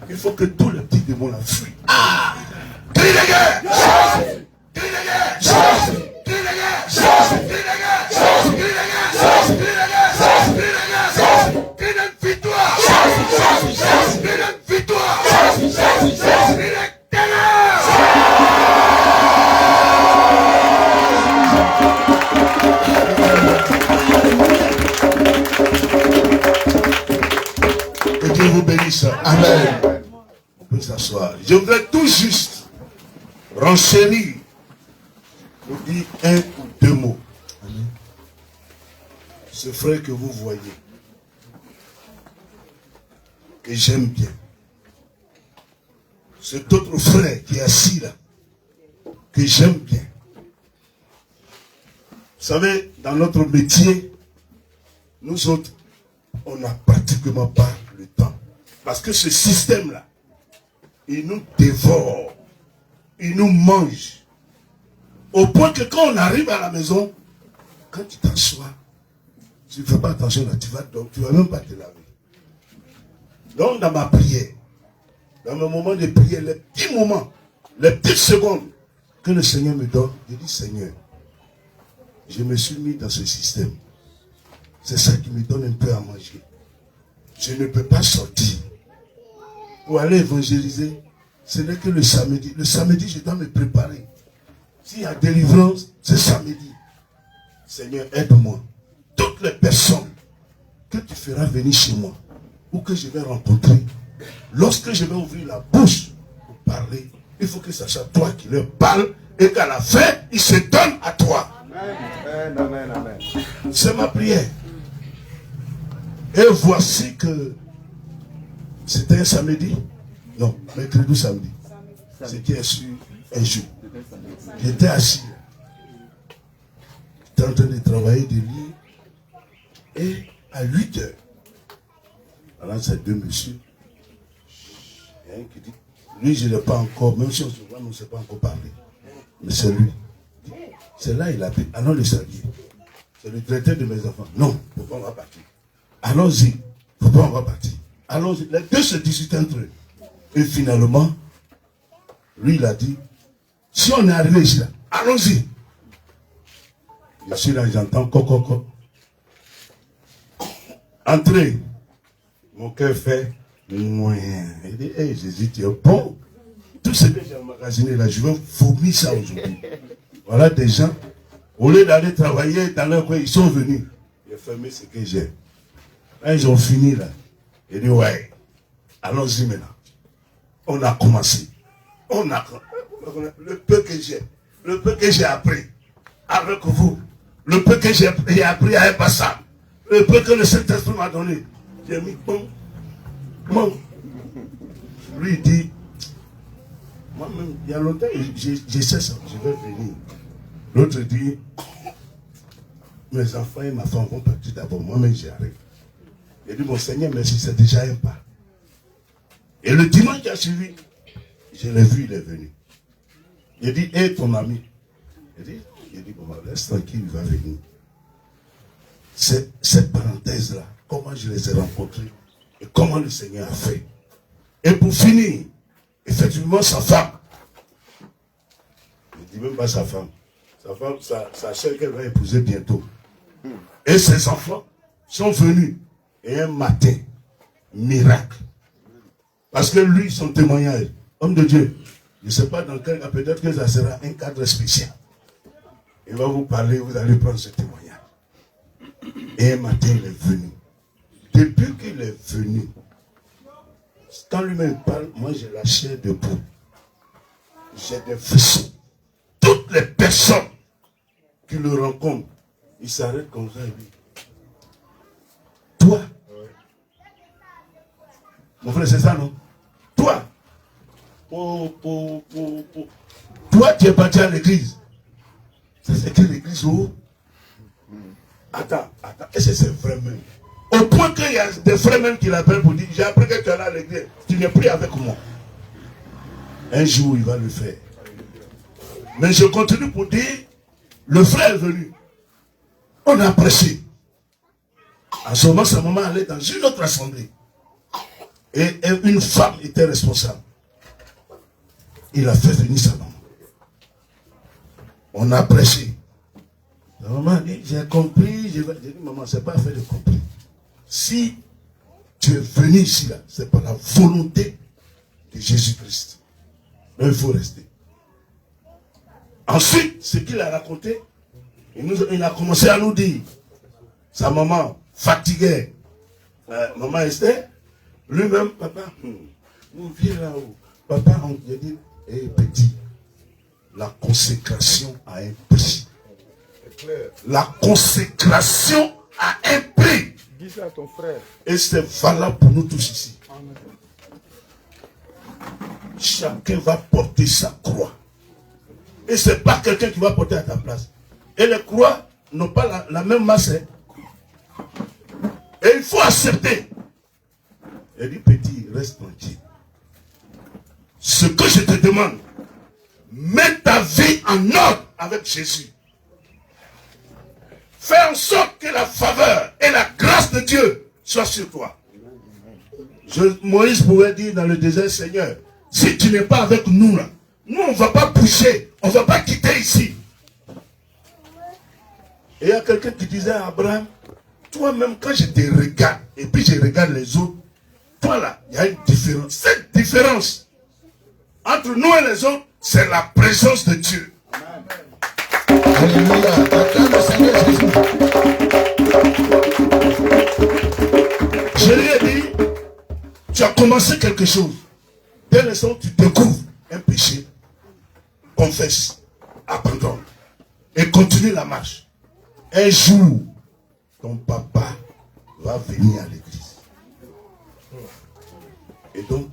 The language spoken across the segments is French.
Il faut que tous les petits démons la fuient. Ah! Crie de guerre! Crie de guerre! Crie de guerre! Crie de guerre! Crie de guerre! Crie de guerre! Crie de guerre! Crie de victoire! Crie de victoire! Crie de que Dieu vous bénisse. Amen. On peut s'asseoir. Je voudrais tout juste renchérir pour dire un ou deux mots. Amen. Ce frère que vous voyez, que j'aime bien, cet autre frère qui est assis là, que j'aime bien. Vous savez, dans notre métier, nous autres, on n'a pratiquement pas le temps. Parce que ce système-là, il nous dévore, il nous mange. Au point que quand on arrive à la maison, quand tu t'assois, tu ne fais pas attention là, tu ne vas même pas te laver. Donc dans ma prière, dans mes moments de prière, les petits moments, les petites secondes que le Seigneur me donne, je dis Seigneur, je me suis mis dans ce système. C'est ça qui me donne un peu à manger. Je ne peux pas sortir pour aller évangéliser. Ce n'est que le samedi. Le samedi, je dois me préparer. S'il y a délivrance, c'est samedi. Seigneur, aide-moi. Toutes les personnes que tu feras venir chez moi ou que je vais rencontrer, lorsque je vais ouvrir la bouche pour parler, il faut que ce soit toi qui leur parle et qu'à la fin, ils se donnent à toi. Amen, amen, amen. C'est ma prière. Et voici que c'était un samedi. Non, mercredi ou samedi. C'était sur un jour. J'étais assis. J'étais en train de travailler, de lire. Et à 8 heures, alors c'est deux messieurs. Il y a un qui dit, lui je ne l'ai pas encore, même si on se voit, on ne sait pas encore parler. Mais c'est lui. C'est là il habite. Allons le saluer. C'est le directeur de mes enfants. Non, pourquoi on va partir? Allons-y. Pourquoi on va partir? Allons-y. Les deux se discutent entre eux. Et finalement, lui il a dit, si on est arrivé ici, là, allons-y. Je suis là, j'entends coco. Entrez. Mon cœur fait moins. Il dit, hey, Jésus, tu es bon. Tout ce que j'ai emmagasiné là, je vais vomir ça aujourd'hui. Voilà des gens, au lieu d'aller travailler dans leur coin, ils sont venus. J'ai fermé ce que j'ai. Quand ils ont fini là, il dit, ouais, allons-y maintenant. On a commencé. Le peu que j'ai appris avec vous, le peu que j'ai appris à un passage, le peu que le Saint-Esprit m'a donné, j'ai mis bon. Lui il dit, moi-même, il y a longtemps, j'essaie ça, je vais venir. L'autre dit, mes enfants et ma femme vont partir d'abord, moi-même j'arrive. Il dit, mon Seigneur, merci, c'est déjà un pas. Et le dimanche qui a suivi, je l'ai vu, il est venu. Il dit, hé, ton ami. Il dit, bon, laisse tranquille, il va venir. Cette parenthèse-là, comment je les ai rencontrés et comment le Seigneur a fait. Et pour finir, effectivement, sa femme, je ne dis même pas sa femme, sa chère qu'elle va épouser bientôt. Et ses enfants sont venus. Et un matin, miracle. Parce que lui, son témoignage, homme de Dieu, je ne sais pas dans quel cas, peut-être que ça sera un cadre spécial. Il va vous parler, vous allez prendre ce témoignage. Et un matin, il est venu. Depuis qu'il est venu, quand lui-même parle, moi j'ai la chair debout. J'ai des frissons. Toutes les personnes qui le rencontrent, ils s'arrêtent comme ça et disent, toi, mon frère, c'est ça, non? Toi, toi, tu es parti à l'église. C'est que l'église où? Attends, est-ce que c'est vrai même? Au point qu'il y a des frères même qui l'appellent pour dire, j'ai appris que tu es là à l'église, tu n'es plus avec moi. Un jour, il va le faire. Mais je continue pour dire, le frère est venu. On a apprécié. En ce moment, sa maman allait dans une autre assemblée. Et une femme était responsable. Il a fait venir sa maman. On a prêché. La maman dit, j'ai compris. J'ai dit, maman, c'est pas fait de compris. Si tu es venu ici, là, c'est pas la volonté de Jésus-Christ. Mais il faut rester. Ensuite, ce qu'il a raconté, il a commencé à nous dire, sa maman fatiguée, maman Esther, lui-même, papa, vous viens là-haut. Papa, on lui a dit, petit, la consécration a un prix. La consécration a un prix. Dis ça à ton frère. Et c'est valable pour nous tous ici. Amen. Chacun va porter sa croix. Et ce n'est pas quelqu'un qui va porter à ta place. Et les croix n'ont pas la même masse. Et il faut accepter. Elle dit, petit, reste tranquille. Ce que je te demande, mets ta vie en ordre avec Jésus. Fais en sorte que la faveur et la grâce de Dieu soient sur toi. Moïse pouvait dire dans le désert, Seigneur, si tu n'es pas avec nous là, nous on ne va pas bouger, on ne va pas quitter ici. Et il y a quelqu'un qui disait à Abraham, toi-même quand je te regarde, et puis je regarde les autres, toi là, il y a une différence. Cette différence entre nous et les autres, c'est la présence de Dieu. Alléluia. Je lui ai dit, tu as commencé quelque chose. Dès l'instant tu découvres un péché, confesse, abandonne et continue la marche. Un jour, ton papa va venir à l'église. Et donc,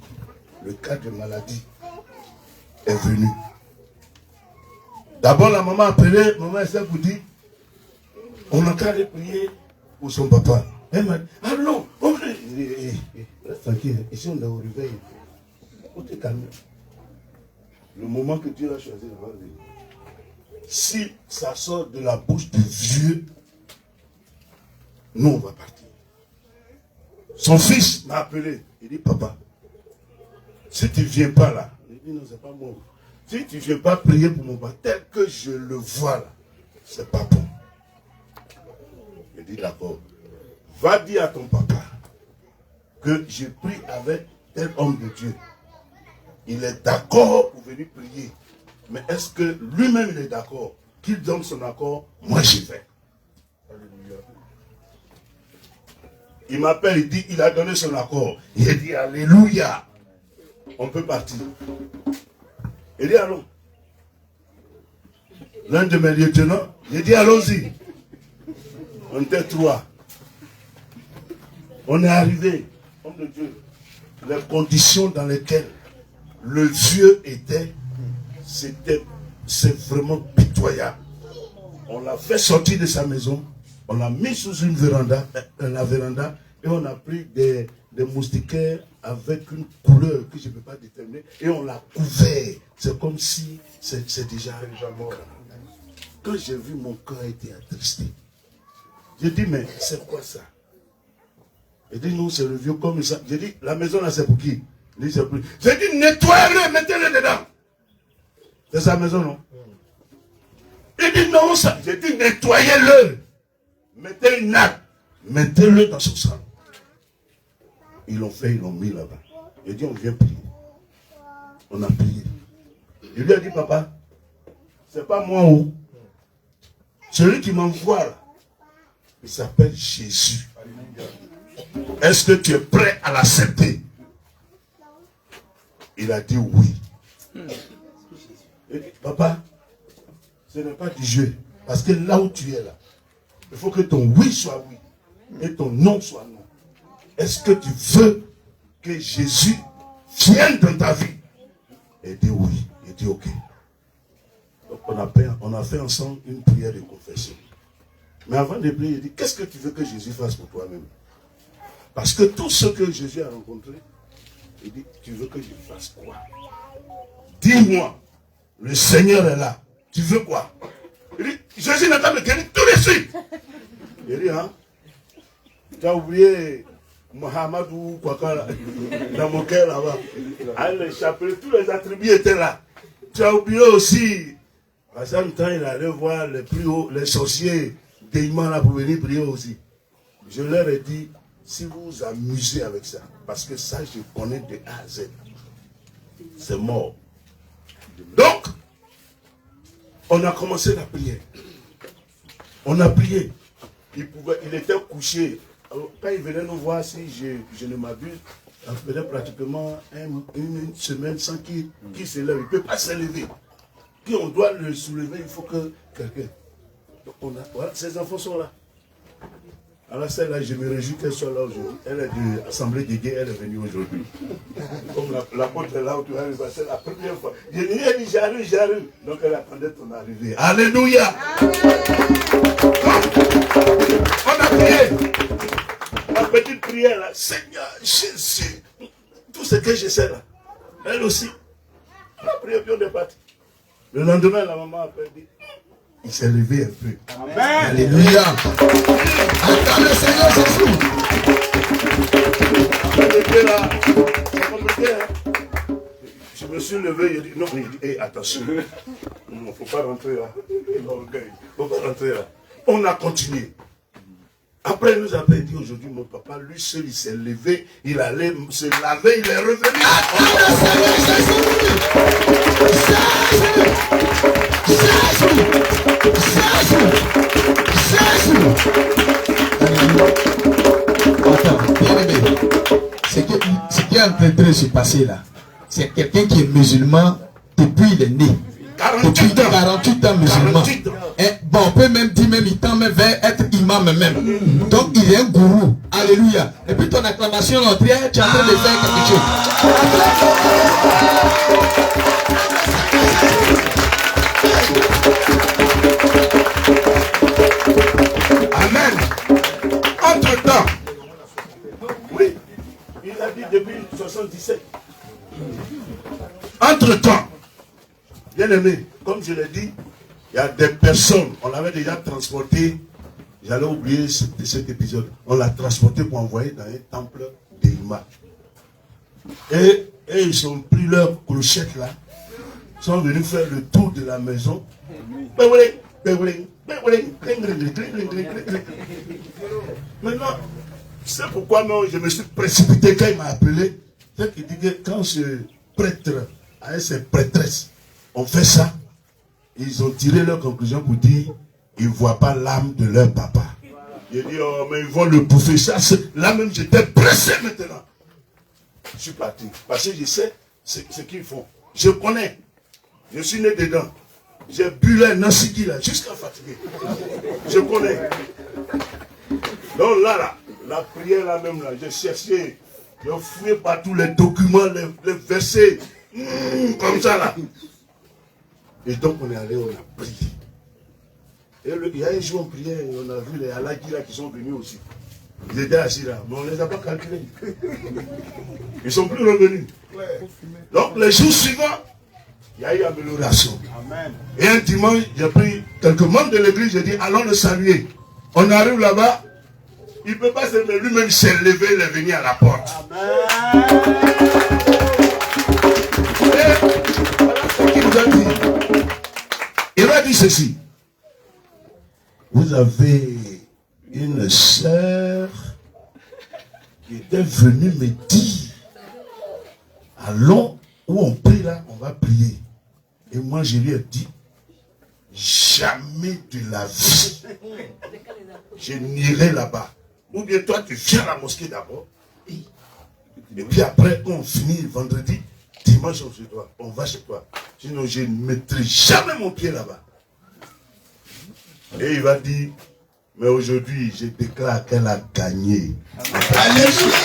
le cas de maladie est venu. D'abord, la maman a appelé, maman Esther vous dit, on a qu'à aller prier pour son papa. Elle m'a dit, ah non, reste tranquille, ici on est au réveil. Faut te calmer. Le moment que Dieu a choisi, va venir. Si ça sort de la bouche du vieux, nous on va partir. Son fils m'a appelé, il dit, papa, si tu ne viens pas là, il dit, non, c'est pas moi. Si tu ne viens pas prier pour mon papa, tel que je le vois là, c'est pas bon. Il dit, d'accord. Va dire à ton papa que j'ai pris avec tel homme de Dieu. Il est d'accord pour venir prier. Mais est-ce que lui-même il est d'accord? Qu'il donne son accord, moi j'y vais. Il m'appelle, il dit, il a donné son accord. Il a dit, alléluia. On peut partir. Il dit, allons. L'un de mes lieutenants, il dit, allons-y. On était trois. On est arrivé, homme de Dieu, les conditions dans lesquelles le vieux était, c'est vraiment pitoyable. On l'a fait sortir de sa maison, on l'a mis sous une véranda, la véranda, et on a pris des moustiquaires avec une couleur que je ne peux pas déterminer, et on l'a couvert. C'est comme si c'est déjà mort. Quand j'ai vu, mon cœur a été attristé. J'ai dit, mais c'est quoi ça? Il dit, non, c'est le vieux comme ça. J'ai dit, la maison là, c'est pour qui? Il dit, c'est pour lui. J'ai dit, nettoyez-le, mettez-le dedans. C'est sa maison, non? Il dit, non, ça. J'ai dit, nettoyez-le. Mettez une nappe. Mettez-le dans son salon. Ils l'ont fait, ils l'ont mis là-bas. Il dit, on vient prier. On a prié. Il lui a dit, papa, c'est pas moi où. Celui qui m'envoie là, il s'appelle Jésus. Est-ce que tu es prêt à l'accepter? Il a dit oui. Il dit, papa, ce n'est pas du jeu. Parce que là où tu es là, il faut que ton oui soit oui et ton non soit non. Est-ce que tu veux que Jésus vienne dans ta vie? Il dit oui. Il dit ok. Donc on a fait ensemble une prière de confession. Mais avant de prier, il dit, qu'est-ce que tu veux que Jésus fasse pour toi-même? Parce que tout ce que Jésus a rencontré, il dit, tu veux que je fasse quoi? Dis-moi, le Seigneur est là. Tu veux quoi? Il dit, Jésus n'a pas me guérir tout de suite. Il dit, hein? Tu as oublié Mohamedou Kwakala, dans mon cœur là-bas. Les chapelets, tous les attributs étaient là. Tu as oublié aussi, à ce temps, il allait voir les plus hauts, les sorciers dément là pour venir prier aussi. Je leur ai dit, si vous vous amusez avec ça, parce que ça, je connais de A à Z, c'est mort. Donc, on a commencé la prière. On a prié. Il était couché. Quand il venait nous voir, si je ne m'abuse, ça faisait pratiquement une semaine sans qu'il se lève. Il ne peut pas se lever. Puis on doit le soulever, il faut que quelqu'un. Voilà, ces enfants sont là. Alors celle-là, je me réjouis qu'elle soit là aujourd'hui. Elle est de l'Assemblée des gays, elle est venue aujourd'hui. Comme la porte est là où tu vas arriver, c'est la première fois. Je lui ai dit, j'arrive. Donc elle attendait ton arrivée. Alléluia. On a prié. La petite prière là, Seigneur Jésus, tout ce que je sais là, elle aussi. On a prié, puis on est parti. Le lendemain, la maman a dit, il s'est levé un peu. Amen. Alléluia. Attends le Seigneur Jésus. Je me suis levé, il dit, non, il dit, hey, attention, il ne faut pas rentrer là. Il ne faut pas rentrer là. On a continué. Après, il nous a dit aujourd'hui, mon papa, lui seul, il s'est levé, il allait se laver, il est revenu. Attends, bien aimé, ce qui est en train de se passer là, c'est quelqu'un qui est musulman depuis il est né. 48 ans musulman. 48 ans. Et bon, on peut même dire, même il tend même vers être imam même. Donc il est un gourou. Alléluia. Et puis ton acclamation l'entrée, tu es en train de faire quelque chose. Amen. Entre-temps, oui, il a dit depuis 77. Entre-temps, bien aimé, comme je l'ai dit, il y a des personnes, on l'avait déjà transporté, j'allais oublier cet épisode, on l'a transporté pour envoyer dans un temple d'Ima. Et ils ont pris leur clochette là, sont venus faire le tour de la maison. Maintenant, c'est pourquoi non, je me suis précipité quand il m'a appelé. C'est qu'il dit que quand ce prêtre, avec ses prêtresses, ont fait ça, ils ont tiré leur conclusion pour dire ils ne voient pas l'âme de leur papa. J'ai dit, oh, mais ils vont le bouffer. Ça, là même, j'étais pressé maintenant. Je suis parti. Parce que je sais ce qu'ils font. Je connais. Je suis né dedans. J'ai bu là, Nansiki là, jusqu'à fatiguer. Je connais. Donc là, la prière là même là, j'ai cherché, j'ai fouillé partout les documents, les versets, comme ça là. Et donc on est allé, on a prié. Et il y a un jour on priait, on a vu les Alaki là qui sont venus aussi. Ils étaient assis là, mais on ne les a pas calculés. Ils ne sont plus revenus. Donc les jours suivants, il y a eu amélioration. Amen. Et un dimanche, j'ai pris quelques membres de l'église, j'ai dit, allons le saluer. On arrive là-bas, il ne peut pas se lever, lui-même il s'est levé, il est venu à la porte. Amen. Et voilà ce qu'il nous a dit. Il a dit ceci. Vous avez une sœur qui était venue me dire, allons où on prie là, on va prier. Et moi je lui ai dit, jamais de la vie, je n'irai là-bas. Ou bien toi tu viens à la mosquée d'abord, et puis après quand on finit vendredi, dimanche on va chez toi. Sinon je ne mettrai jamais mon pied là-bas. Et il va dire, mais aujourd'hui, je déclare qu'elle a gagné. Alléluia.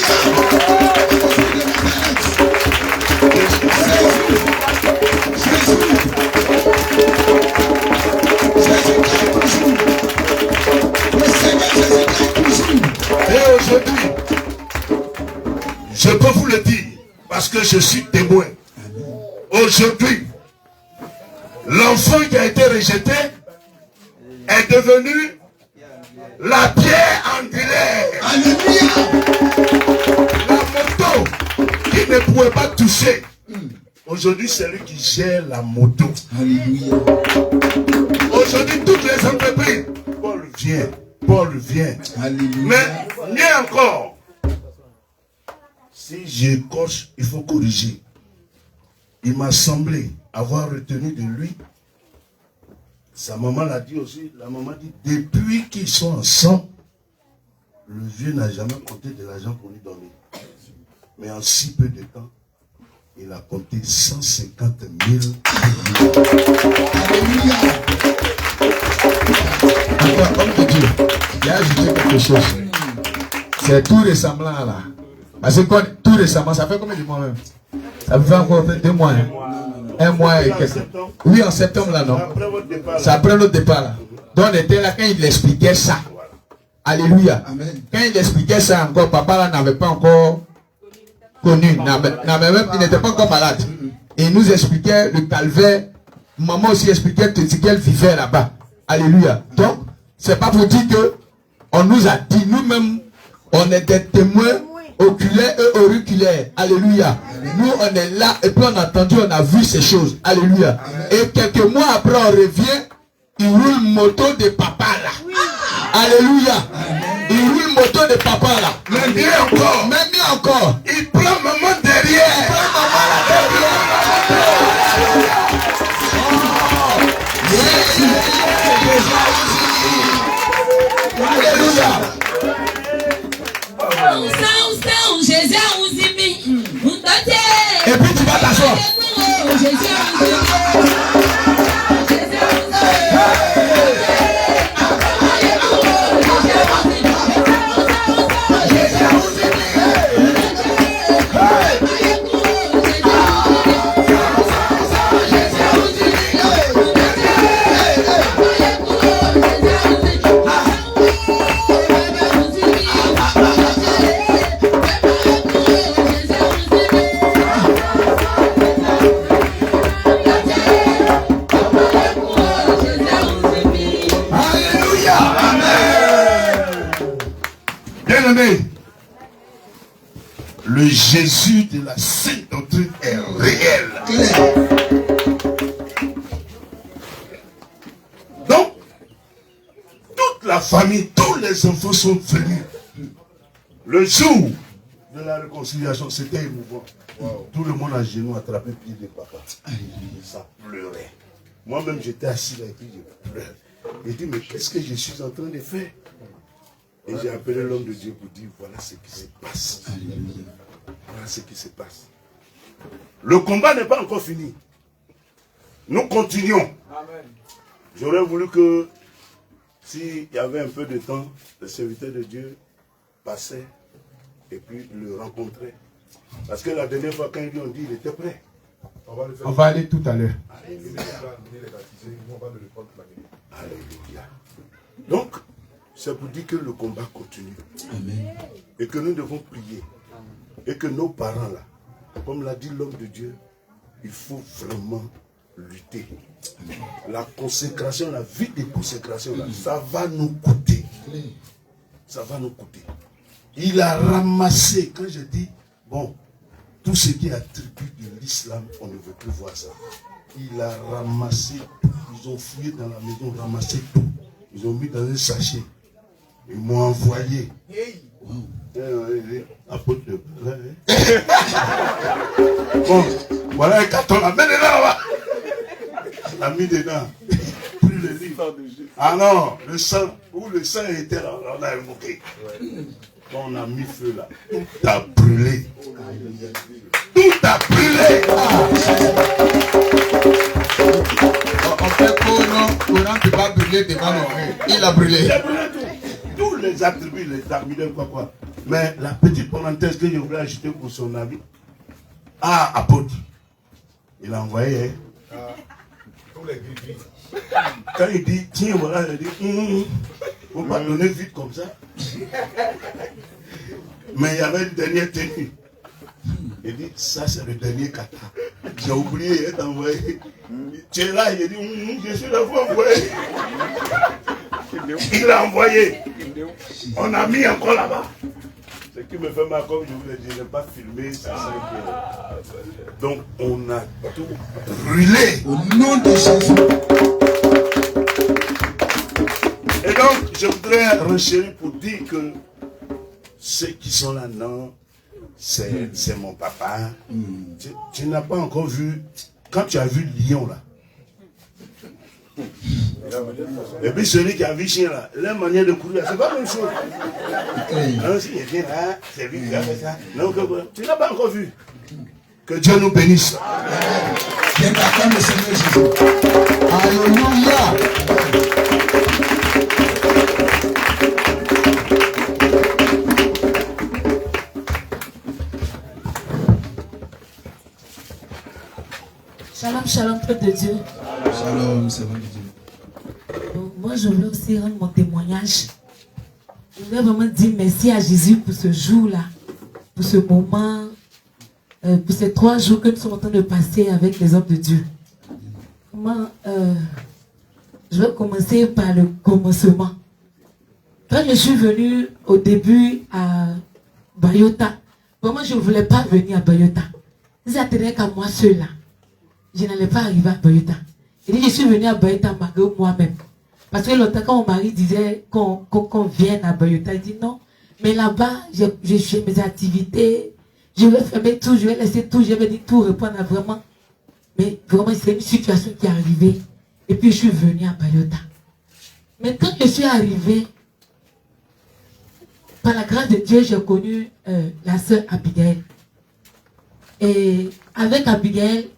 Et aujourd'hui, je peux vous le dire, parce que je suis témoin. Aujourd'hui, l'enfant qui a été rejeté est devenu la pierre angulaire. Alléluia. qui ne pouvait pas toucher. Aujourd'hui, c'est lui qui gère la moto. Alléluia. Aujourd'hui, toutes les entreprises, Paul vient. Alléluia. Mais mieux encore, si j'écorche, il faut corriger. Il m'a semblé avoir retenu de lui. Sa maman l'a dit aussi. La maman dit, depuis qu'ils sont ensemble, le vieux n'a jamais compté de l'argent pour lui donner. Mais en si peu de temps, il a compté 150 000. Alléluia. Attends, homme de Dieu, il a ajouté quelque chose. C'est tout récemment là. Parce que tout récemment, ça fait combien de mois même? Ça fait encore 2 mois. Hein? 1 mois et quelques. Oui, en septembre là, non? C'est après notre départ là. Donc on était là quand il expliquait ça. Alléluia. Amen. Quand il expliquait ça encore, papa là n'avait pas encore connu. Il n'était pas encore malade. Et il nous expliquait le calvaire. Maman aussi expliquait ce qu'elle vivait là-bas. Alléluia. Donc, c'est pas pour dire que on nous a dit, nous-mêmes, on est des témoins oculaires et auriculaires. Alléluia. Nous, on est là et puis on a entendu, on a vu ces choses. Alléluia. Et quelques mois après, on revient, il roule moto de papa là. Alléluia. Il roule moto de papa là. Mais mieux encore. Même mieux encore. Il prend maman derrière. Il prend maman là derrière. Alléluia. Et puis tu vas t'asseoir. Le Jésus de la sainte doctrine est réel. Donc, toute la famille, tous les enfants sont venus. Le jour de la réconciliation, c'était émouvant. Wow. Tout le monde à genoux attrapé le pied de papa. Ça pleurait. Moi-même, j'étais assis là et puis je pleurais. J'ai dit, mais qu'est-ce que je suis en train de faire? Et j'ai appelé l'homme de Dieu pour dire, voilà ce qui se passe. Voilà ce qui se passe. Le combat n'est pas encore fini. Nous continuons. J'aurais voulu que, s'il y avait un peu de temps, le serviteur de Dieu passait et puis le rencontrait. Parce que la dernière fois, quand ils lui ont dit, il était prêt. On va aller tout à l'heure. Alléluia. Alléluia. Donc, c'est pour dire que le combat continue. Amen. Et que nous devons prier. Et que nos parents là, comme l'a dit l'homme de Dieu, il faut vraiment lutter. Amen. La consécration, la vie de consécration là, ça va nous coûter. Ça va nous coûter. Il a ramassé, quand je dis, bon, tout ce qui est attribut de l'islam, on ne veut plus voir ça. Il a ramassé tout. Ils ont fouillé dans la maison, ramassé tout. Ils ont mis dans un sachet. Ils m'ont envoyé. Apôtre de bon, voilà un carton là. Mets dedans là. La mis dedans. Pris le livre. Ah non, le sang. Où le sang était là, on a invoqué. Quand on a mis feu là, tout a brûlé. Tout a brûlé. On fait courant ne peut pas brûler devant nous. Il a brûlé. Il a brûlé tout. Tous les attributs, les terminaux, quoi. Mais la petite parenthèse que je voulais ajouter pour son avis. Ah, apôtre. Il a envoyé. Tous les gris. Quand il dit, tiens, voilà, il dit, on ne va pas donner vite comme ça. Mais il y avait une dernière tenue. Il dit, ça c'est le dernier kata. J'ai oublié d'envoyer. Tu es là, il dit, je suis là pour envoyer. Il l'a envoyé. On a mis encore là-bas. qui me fait mal, comme je vous l'ai dit, je n'ai pas filmé, c'est 5 heures. Donc, on a tout brûlé. Au nom de Jésus. Et donc, je voudrais renchérir pour dire que ceux qui sont là, non, c'est mon papa. Tu n'as pas encore vu, quand tu as vu le lion là, et puis celui qui a vu chien là, la manière de courir, c'est pas la même chose. Non, si il vient là, c'est lui qui a fait ça. Non, tu n'as pas encore vu. Que Dieu nous bénisse. Viens t'attendre le Seigneur Jésus. Alléluia. Shalom, shalom, peuple de Dieu. Shalom, c'est bon de Dieu. Donc, moi, je voulais aussi rendre mon témoignage. Je voulais vraiment dire merci à Jésus pour ce jour-là, pour ce moment, pour ces 3 jours que nous sommes en train de passer avec les hommes de Dieu. Vraiment, je vais commencer par le commencement. Quand je suis venue au début à Bayota, vraiment, je ne voulais pas venir à Bayota. Ça tenait qu'à moi seul là. Je n'allais pas arriver à Bayota. Et je suis venue à Bayota malgré moi-même. Parce que longtemps, quand mon mari disait qu'on vienne à Bayota, il dit non. Mais là-bas, je fais mes activités. Je vais fermer tout, je vais laisser tout, je vais dire tout, répondre à vraiment. Mais vraiment, c'est une situation qui est arrivée. Et puis, je suis venue à Bayota. Mais quand je suis arrivée, par la grâce de Dieu, j'ai connu la sœur Abigail. Et avec Abigail,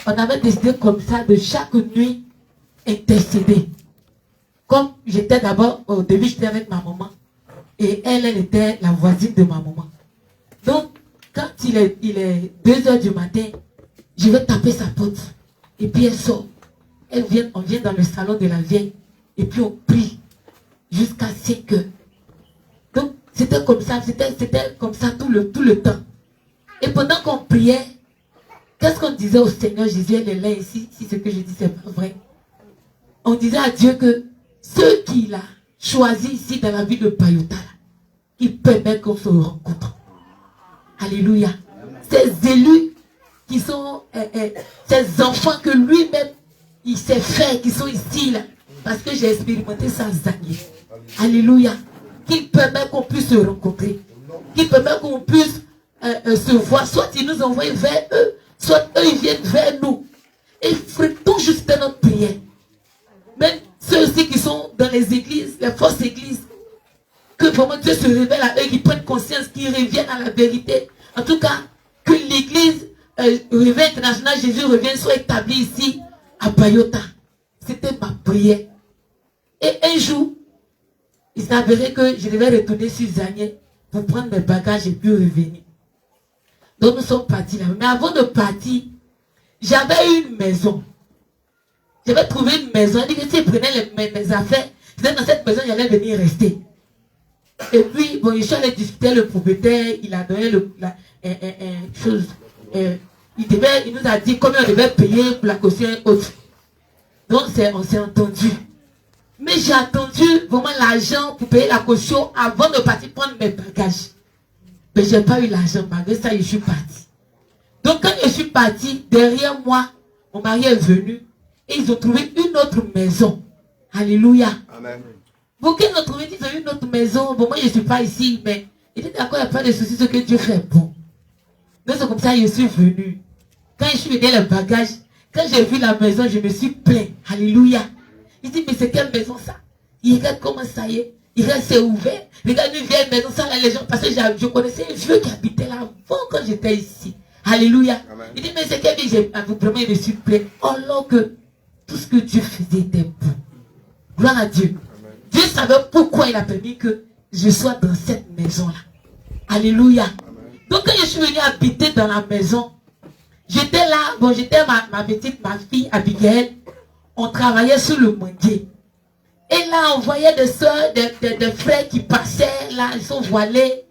on avait décidé comme ça de chaque nuit intercéder. Comme j'étais d'abord, au début j'étais avec ma maman. Et elle était la voisine de ma maman. Donc, quand il est 2h du matin, je vais taper sa porte. Et puis elle sort. On vient dans le salon de la vieille. Et puis on prie jusqu'à 5h. Donc, c'était comme ça tout le temps. Et pendant qu'on priait, qu'est-ce qu'on disait au Seigneur Jésus, elle est là ici, si ce que je dis c'est pas vrai. On disait à Dieu que ceux qu'il a choisis ici dans la ville de Bayota, il permet qu'on se rencontre. Alléluia. Ces élus qui sont, ces enfants que lui-même, il s'est fait, qui sont ici là, parce que j'ai expérimenté ça Zagné. Alléluia. Qu'il permet qu'on puisse se rencontrer. Qu'il permet qu'on puisse se voir. Soit il nous envoie vers eux, soit eux ils viennent vers nous. Et fréquentons juste notre prière. Même ceux aussi qui sont dans les églises, les fausses églises, que vraiment Dieu se révèle à eux, qui prennent conscience, qui reviennent à la vérité. En tout cas, que l'église Réveil International Jésus revienne, soit établie ici à Bayota. C'était ma prière. Et un jour, il s'avérait que je devais retourner sur Zagné pour prendre mes bagages et puis revenir. Donc nous sommes partis là. Mais avant de partir, j'avais une maison. J'avais trouvé une maison. Il dit que si je prenais mes affaires, c'était dans cette maison, j'allais venir rester. Et puis, bon, je suis allé discuter le propriétaire, il a donné il nous a dit combien on devait payer pour la caution et autres. Donc, on s'est entendu. Mais j'ai attendu vraiment l'argent pour payer la caution avant de partir prendre mes bagages. Mais je n'ai pas eu l'argent, malgré ça, je suis parti. Donc, quand je suis parti, derrière moi, mon mari est venu et ils ont trouvé une autre maison. Alléluia. Amen. Beaucoup ont trouvé qu'ils ont une autre maison. Bon, moi, je ne suis pas ici, mais il est d'accord, il n'y a pas de souci, ce que Dieu fait bon. Donc, c'est comme ça que je suis venu. Quand je suis venu les bagages, quand j'ai vu la maison, je me suis plaint. Alléluia. Il dit, mais c'est quelle maison ça? Il regarde comment ça y est. Il regarde, c'est ouvert. Regarde une vieille maison, ça là, les gens, parce que je connaissais un vieux qui habitait là avant quand j'étais ici. Alléluia. Amen. Il dit, mais c'est quelle vie? Vraiment, je me suis plaint. Alors que tout ce que Dieu faisait était bon. Gloire à Dieu. Amen. Dieu savait pourquoi il a permis que je sois dans cette maison-là. Alléluia. Amen. Donc quand je suis venue habiter dans la maison, j'étais là, bon, j'étais ma fille Abigail. On travaillait sur le manguier. Et là, on voyait des soeurs, des frères qui passaient, là, ils sont voilés,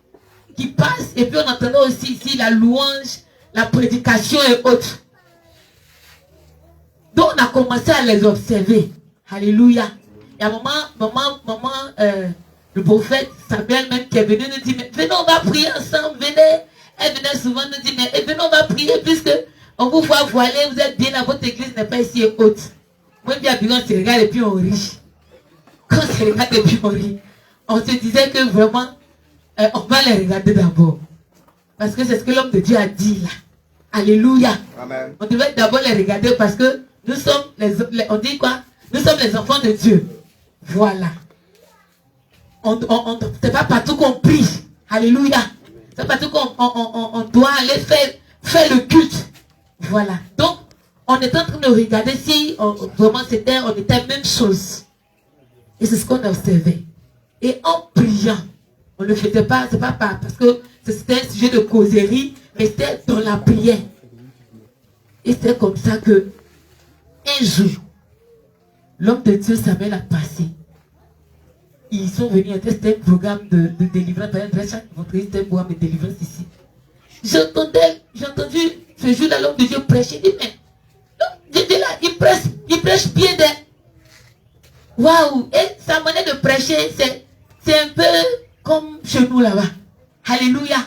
qui passent. Et puis on entendait aussi ici la louange, la prédication et autres. Donc on a commencé à les observer. Alléluia. Et à un moment, maman Le prophète Samuel même qui est venu nous dit, mais venez, on va prier ensemble, venez. Elle venait souvent nous dire, mais venez, on va prier puisque on vous voit voiler, vous êtes bien là, votre église n'est pas ici haute. Moi, bien, on se regarde et puis on rit. Quand on se regarde et puis on rit, on se disait que vraiment, on va les regarder d'abord. Parce que c'est ce que l'homme de Dieu a dit là. Alléluia. Amen. On devait d'abord les regarder parce que nous sommes on dit quoi? Nous sommes les enfants de Dieu. Voilà. C'est pas partout qu'on prie. Alléluia. C'est pas partout qu'on doit aller faire le culte. Voilà. Donc, on est en train de regarder si vraiment on était la même chose. Et c'est ce qu'on observait. Et en priant, on ne le faisait pas, c'est pas parce que c'était un sujet de causerie, mais c'était dans la prière. Et c'est comme ça que, un jour, l'homme de Dieu Samuel a passé. Ils sont venus, c'était un programme de délivrance. Chaque vendredi, c'était un programme de délivrance ici. J'ai entendu ce jour-là, l'homme de Dieu prêcher. Il dit, mais, j'étais là, il prêche bien des. Waouh! Et sa manière de prêcher, c'est un peu comme chez nous là-bas. Alléluia.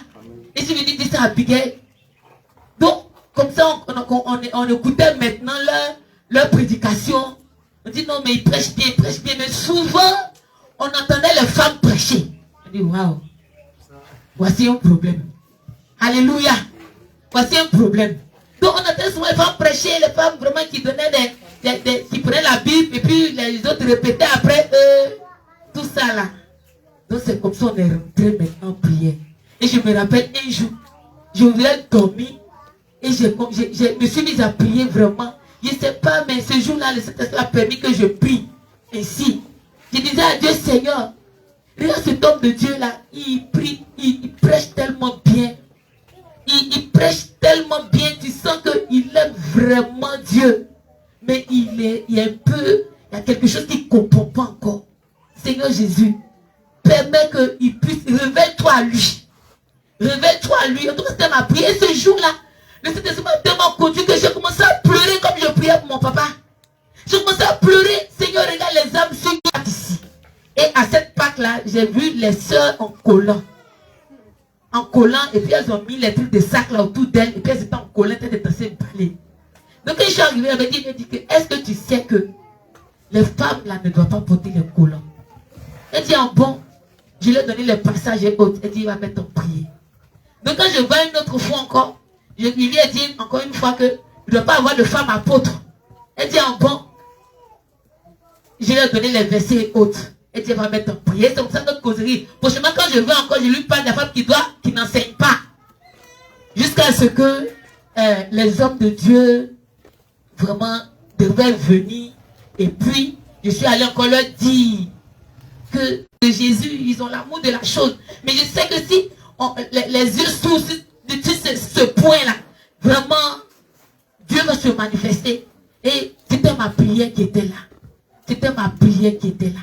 Et je venais dire ça à Abigail. Donc, comme ça, on écoutait maintenant leur prédication. On dit non, mais ils prêchent bien. Mais souvent, on entendait les femmes prêcher. On dit waouh. Voici un problème. Alléluia. Voici un problème. Donc, on entendait souvent les femmes prêcher, les femmes vraiment qui donnaient qui prenaient la Bible et puis les autres répétaient après tout ça là. Donc, c'est comme ça qu'on est rentré maintenant en prière. Et je me rappelle un jour, je voulais dormir et je me suis mise à prier vraiment. Je ne sais pas, mais ce jour-là, le Saint-Esprit a permis que je prie ainsi. Je disais à Dieu, Seigneur, regarde cet homme de Dieu là, il prie, il prêche tellement bien. Il prêche tellement bien, tu sens qu'il aime vraiment Dieu. Mais il y a quelque chose qu'il ne comprend pas encore. Seigneur Jésus, permets qu'il puisse, révèle-toi à lui. Révèle-toi à lui. En tout cas, c'était ma prière. Et ce jour-là, le Saint-Esprit m'a tellement conduit que j'ai commencé à pleurer comme je priais pour mon papa. J'ai commencé à pleurer. Seigneur, regarde les âmes sur ici. Et à cette Pâque-là, j'ai vu les sœurs en collant. En collant, et puis elles ont mis les trucs de sac là autour d'elles, et puis elles étaient en collant, elles étaient danser balai. Donc quand je suis arrivée, elle m'a dit que est-ce que tu sais que les femmes là ne doivent pas porter les collants? Elle dit en bon, je lui ai donné les passages et autres. Elle dit il va mettre en prière. Donc quand je vois une autre fois encore, je lui ai dit encore une fois que il ne doit pas avoir de femme apôtre. Elle dit en bon, je lui ai donné les versets et autres. Elle dit, elle va mettre en prière. C'est comme ça notre causerie. Prochainement, quand je veux encore, je lui parle de la femme qui n'enseigne pas. Jusqu'à ce que les hommes de Dieu vraiment devaient venir. Et puis, je suis allé encore leur dire que Jésus, ils ont l'amour de la chose. Mais je sais que si les yeux s'ouvrent sur ce point-là, vraiment, Dieu va se manifester. Et c'était ma prière qui était là. C'était ma prière qui était là.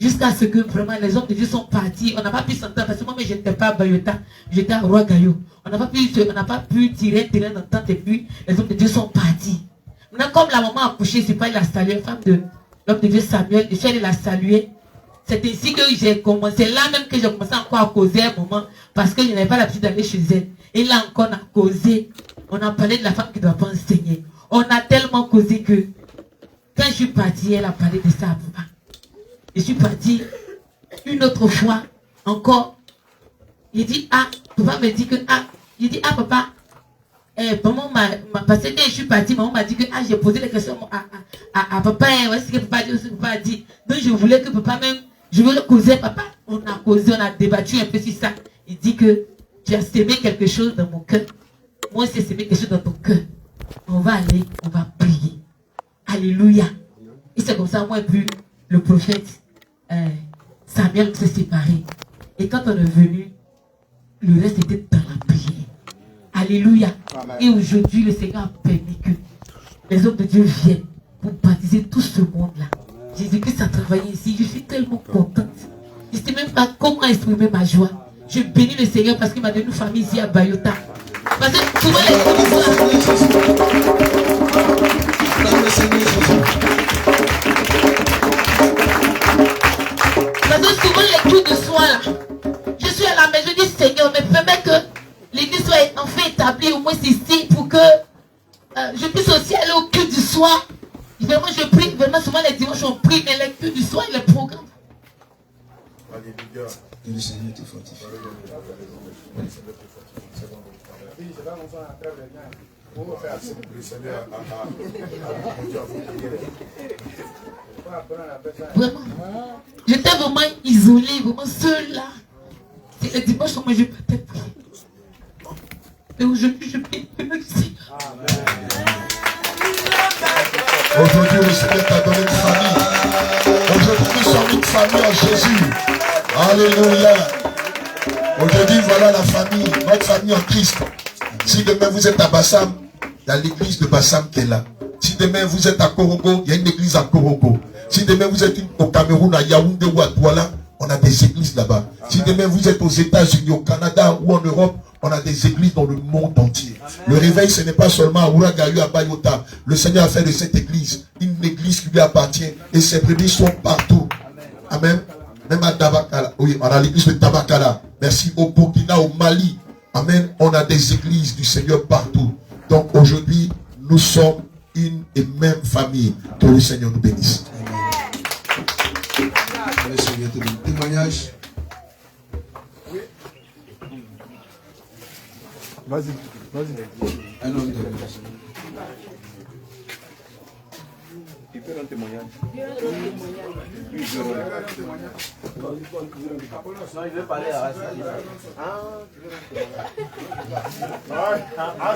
Jusqu'à ce que vraiment les hommes de Dieu sont partis. On n'a pas pu s'entendre parce que moi, je n'étais pas à Bayota. J'étais à Roi-Gaillot. On n'a pas pu tirer un terrain d'entente et puis les hommes de Dieu sont partis. Maintenant, comme la maman a accouché, c'est pas il a salué, la femme de l'homme de Dieu Samuel, je suis allée la saluer. C'est ainsi que j'ai commencé, là même que j'ai commencé encore à causer un moment parce que je n'avais pas l'habitude d'aller chez elle. Et là encore, on a causé. On a parlé de la femme qui ne doit pas enseigner. On a tellement causé que quand je suis partie, elle a parlé de ça à papa. Je suis partie une autre fois encore. Il dit, ah, papa me dit que, ah, il dit, ah, papa, maman parce que quand je suis partie, maman m'a dit que, ah, j'ai posé les questions à papa, voici ce que papa a dit. Donc je voulais que papa même, je veux le causer, papa. On a causé, on a débattu un peu sur ça. Il dit que tu as sémé quelque chose dans mon cœur. Moi, c'est sémé quelque chose dans ton cœur. On va aller, on va prier. Alléluia. Et c'est comme ça, moi, et puis le prophète Samuel s'est séparé. Et quand on est venu, le reste était dans la prière. Alléluia. Amen. Et aujourd'hui, le Seigneur a permis que les hommes de Dieu viennent pour baptiser tout ce monde-là. Jésus-Christ a travaillé ici. Je suis tellement contente. Je ne sais même pas comment exprimer ma joie. Je bénis le Seigneur parce qu'il m'a donné une famille ici à Bayota. Parce que souvent les Parce que souvent les coups de au moins ici pour que je puisse aussi aller au culte du soir. Vraiment, je prie. Vraiment, souvent les dimanches, on prie, mais les cultes du soir, les programmes. Que le Seigneur te fortifie. Vraiment. J'étais vraiment isolée, vraiment seule là. Et le dimanche, moi, je peux prier. Et aujourd'hui, je prie. Aujourd'hui, le Seigneur t'a donné une famille. Aujourd'hui, nous sommes une famille en Jésus. Alléluia. Aujourd'hui, voilà la famille, notre famille en Christ. Si demain vous êtes à Bassam, il y a l'église de Bassam qui est là. Si demain vous êtes à Korogo, il y a une église à Korogo. Si demain vous êtes au Cameroun, à Yaoundé ou à Douala, on a des églises là-bas. Si demain vous êtes aux États-Unis, au Canada ou en Europe, on a des églises dans le monde entier. Le réveil, ce n'est pas seulement à Ouragayu, à Bayota. Le Seigneur a fait de cette église une église qui lui appartient. Et ses brebis sont partout. Amen. Même à Tabakala. Oui, on a l'église de Tabakala. Merci. Au Burkina, au Mali. Amen. On a des églises du Seigneur partout. Donc aujourd'hui, nous sommes une et même famille. Que le Seigneur nous bénisse. Que le Seigneur te donne témoignage. Vas-y. Un homme de Dieu. Il peut rendre témoignage. Non, il veut parler à Rasta.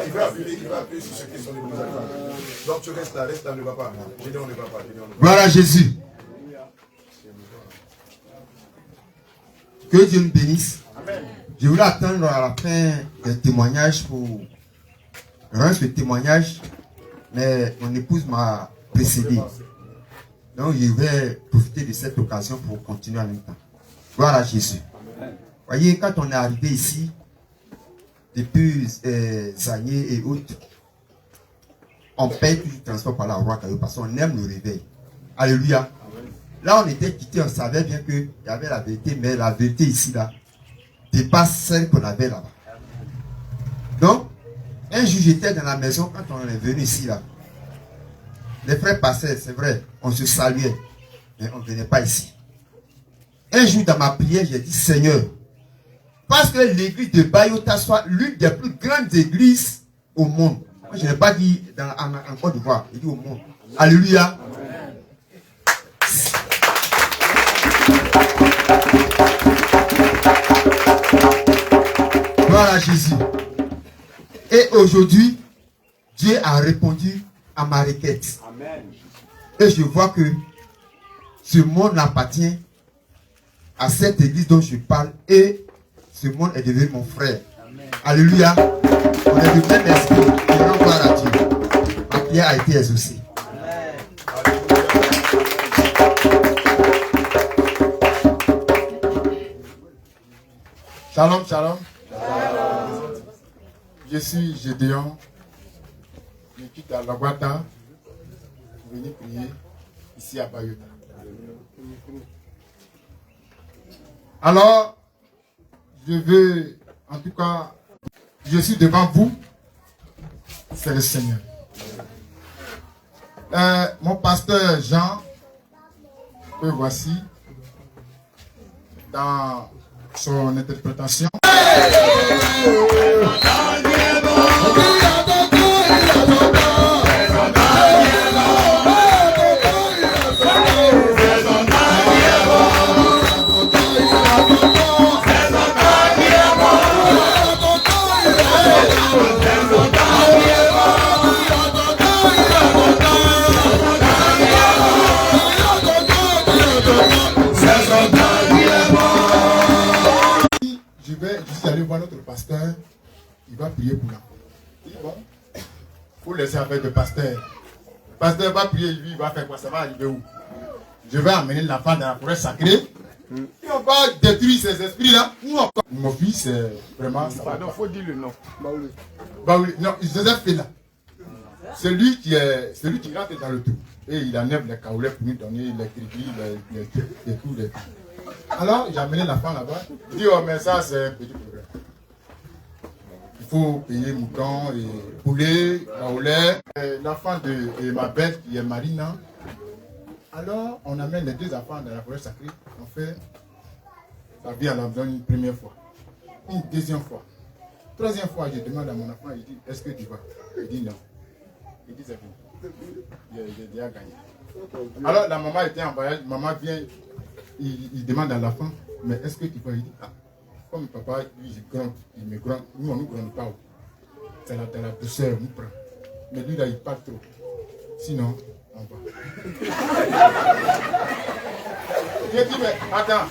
Il va appuyer sur ceux qui sont les plus attendus. Donc tu restes là, ne va pas. Gédéon ne va pas. Gloire à Jésus. Que Dieu nous bénisse. Amen. Je voulais attendre à la fin des témoignages pour rendre ce témoignage, mais mon épouse m'a précédé. Donc je vais profiter de cette occasion pour continuer en même temps. Gloire à Jésus. Voyez, quand on est arrivé ici, depuis Zagné et autres, on paye tout le transport par la roi parce qu'on aime le réveil. Alléluia. Là, on était quitté, on savait bien qu'il y avait la vérité, mais la vérité ici, là, dépasse celle qu'on avait là-bas. Donc, un jour, j'étais dans la maison quand on est venu ici, là. Les frères passaient, c'est vrai, on se saluait, mais on ne venait pas ici. Un jour, dans ma prière, j'ai dit, Seigneur, parce que l'église de Bayota soit l'une des plus grandes églises au monde. Moi, je n'ai pas dit en Côte d'Ivoire, j'ai dit au monde. Alléluia. Gloire à Jésus. Et aujourd'hui, Dieu a répondu à ma requête. Amen. Et je vois que ce monde appartient à cette église dont je parle. Et ce monde est devenu mon frère. Amen. Alléluia. On est du même esprit. Je rends gloire à Dieu. Ma prière a été exaucée. Shalom, shalom. Je suis Gédéon. Je quitte à Lagwata pour venir prier ici à Bayota. Alors, je veux, en tout cas, je suis devant vous. C'est le Seigneur. Mon pasteur Jean, que voici, dans son interprétation. Je suis allé voir notre pasteur, il va prier pour l'enfant. Il dit bon, il faut laisser avec le pasteur. Le pasteur va prier, lui, il va faire quoi? Ça va arriver où? Je vais amener l'enfant dans la forêt sacrée. Et on va détruire ces esprits-là. Mon fils, vraiment, ça va. Pardon, il faut dire le nom. Baouli. Non, Joseph est là. Celui qui rentre dans le trou. Et il enlève les caoulets pour lui donner les crédits, les coups, les coups. Alors, j'ai amené l'enfant là-bas. Il dit, oh, mais ça, c'est un petit problème. Il faut payer mouton et poulet, lait. L'enfant de ma belle qui est Marina. Alors, on amène les deux enfants dans la forêt sacrée. On fait la vie à la maison une première fois. Une deuxième fois. Troisième fois, je demande à mon enfant, il dit, est-ce que tu vas? Il dit non. Il dit, c'est bon. J'ai déjà gagné. Alors, la maman était en voyage. Maman vient, il demande à l'enfant, mais est-ce que tu vas? Il dit, ah, comme papa, lui, il me gronde. Nous, on ne nous gronde pas. C'est la douceur, on nous prend. Mais lui, là, il parle trop. Sinon, on va. J'ai dit, mais attends.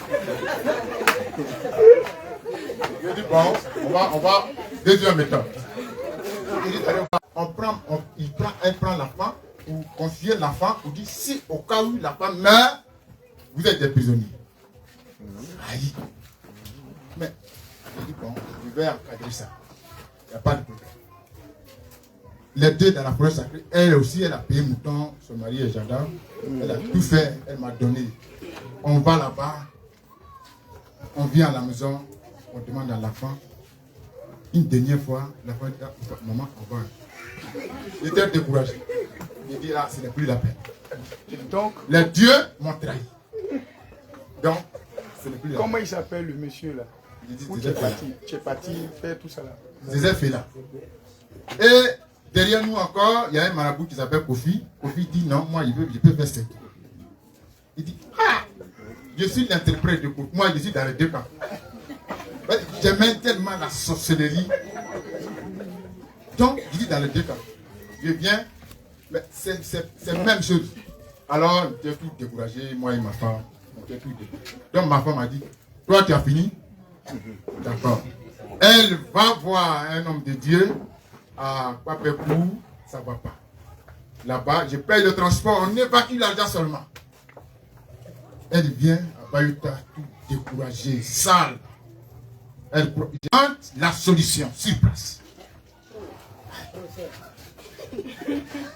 Je dis, bon, on va, deuxième méthode. Il dit, allez, elle prend l'enfant, ou confier l'enfant, ou dit, si au cas où l'enfant meurt, vous êtes des prisonniers. Aïe. Mais, je dis, bon, je vais encadrer ça. Il n'y a pas de problème. Les deux dans la forêt sacrée, elle aussi, elle a payé mouton, son mari est gendarme, elle a tout fait, elle m'a donné. On va là-bas, on vient à la maison, on demande à l'enfant. Une dernière fois, l'enfant dit, ah, maman, on va. Il était découragé. Il dit, ah, ce n'est plus la peine. Donc, les dieux m'ont trahi. Donc, ce n'est plus la peine. Comment il s'appelle le monsieur là? Il dit, où tu es parti faire tout ça là? Joseph est là. Et derrière nous encore, il y a un marabout qui s'appelle Kofi. Kofi dit, non, moi, je peux faire ça. Il dit, ah, je suis l'interprète de Kofi. Moi, je suis dans les deux camps. J'aime tellement la sorcellerie. Donc, je dis dans les deux camps. Je viens, mais c'est la même chose. Alors, j'étais tout découragé, moi et ma femme. On était tout découragé. Donc, ma femme m'a dit, toi, tu as fini? D'accord. Elle va voir un homme de Dieu à Papepou, ça ne va pas. Là-bas, je paye le transport, on évacue l'argent seulement. Elle vient à Bayuta, tout découragée, sale. Elle présente la solution sur place.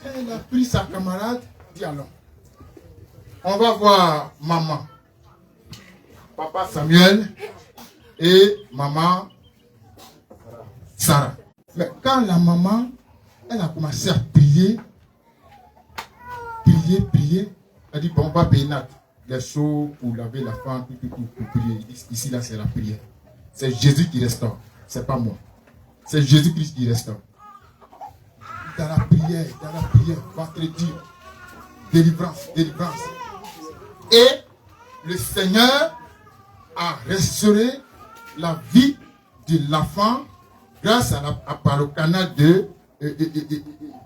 Elle a pris sa camarade, dit allons. On va voir maman, papa Samuel et maman Sarah. Mais quand la maman, elle a commencé à prier, elle dit bon, on va payer les seaux pour laver la femme, pour prier. Ici, là, c'est la prière. C'est Jésus qui restaure, c'est pas moi. C'est Jésus-Christ qui restaure. Dans la prière, vendredi, délivrance. Et le Seigneur a restauré la vie de l'enfant grâce par le canal de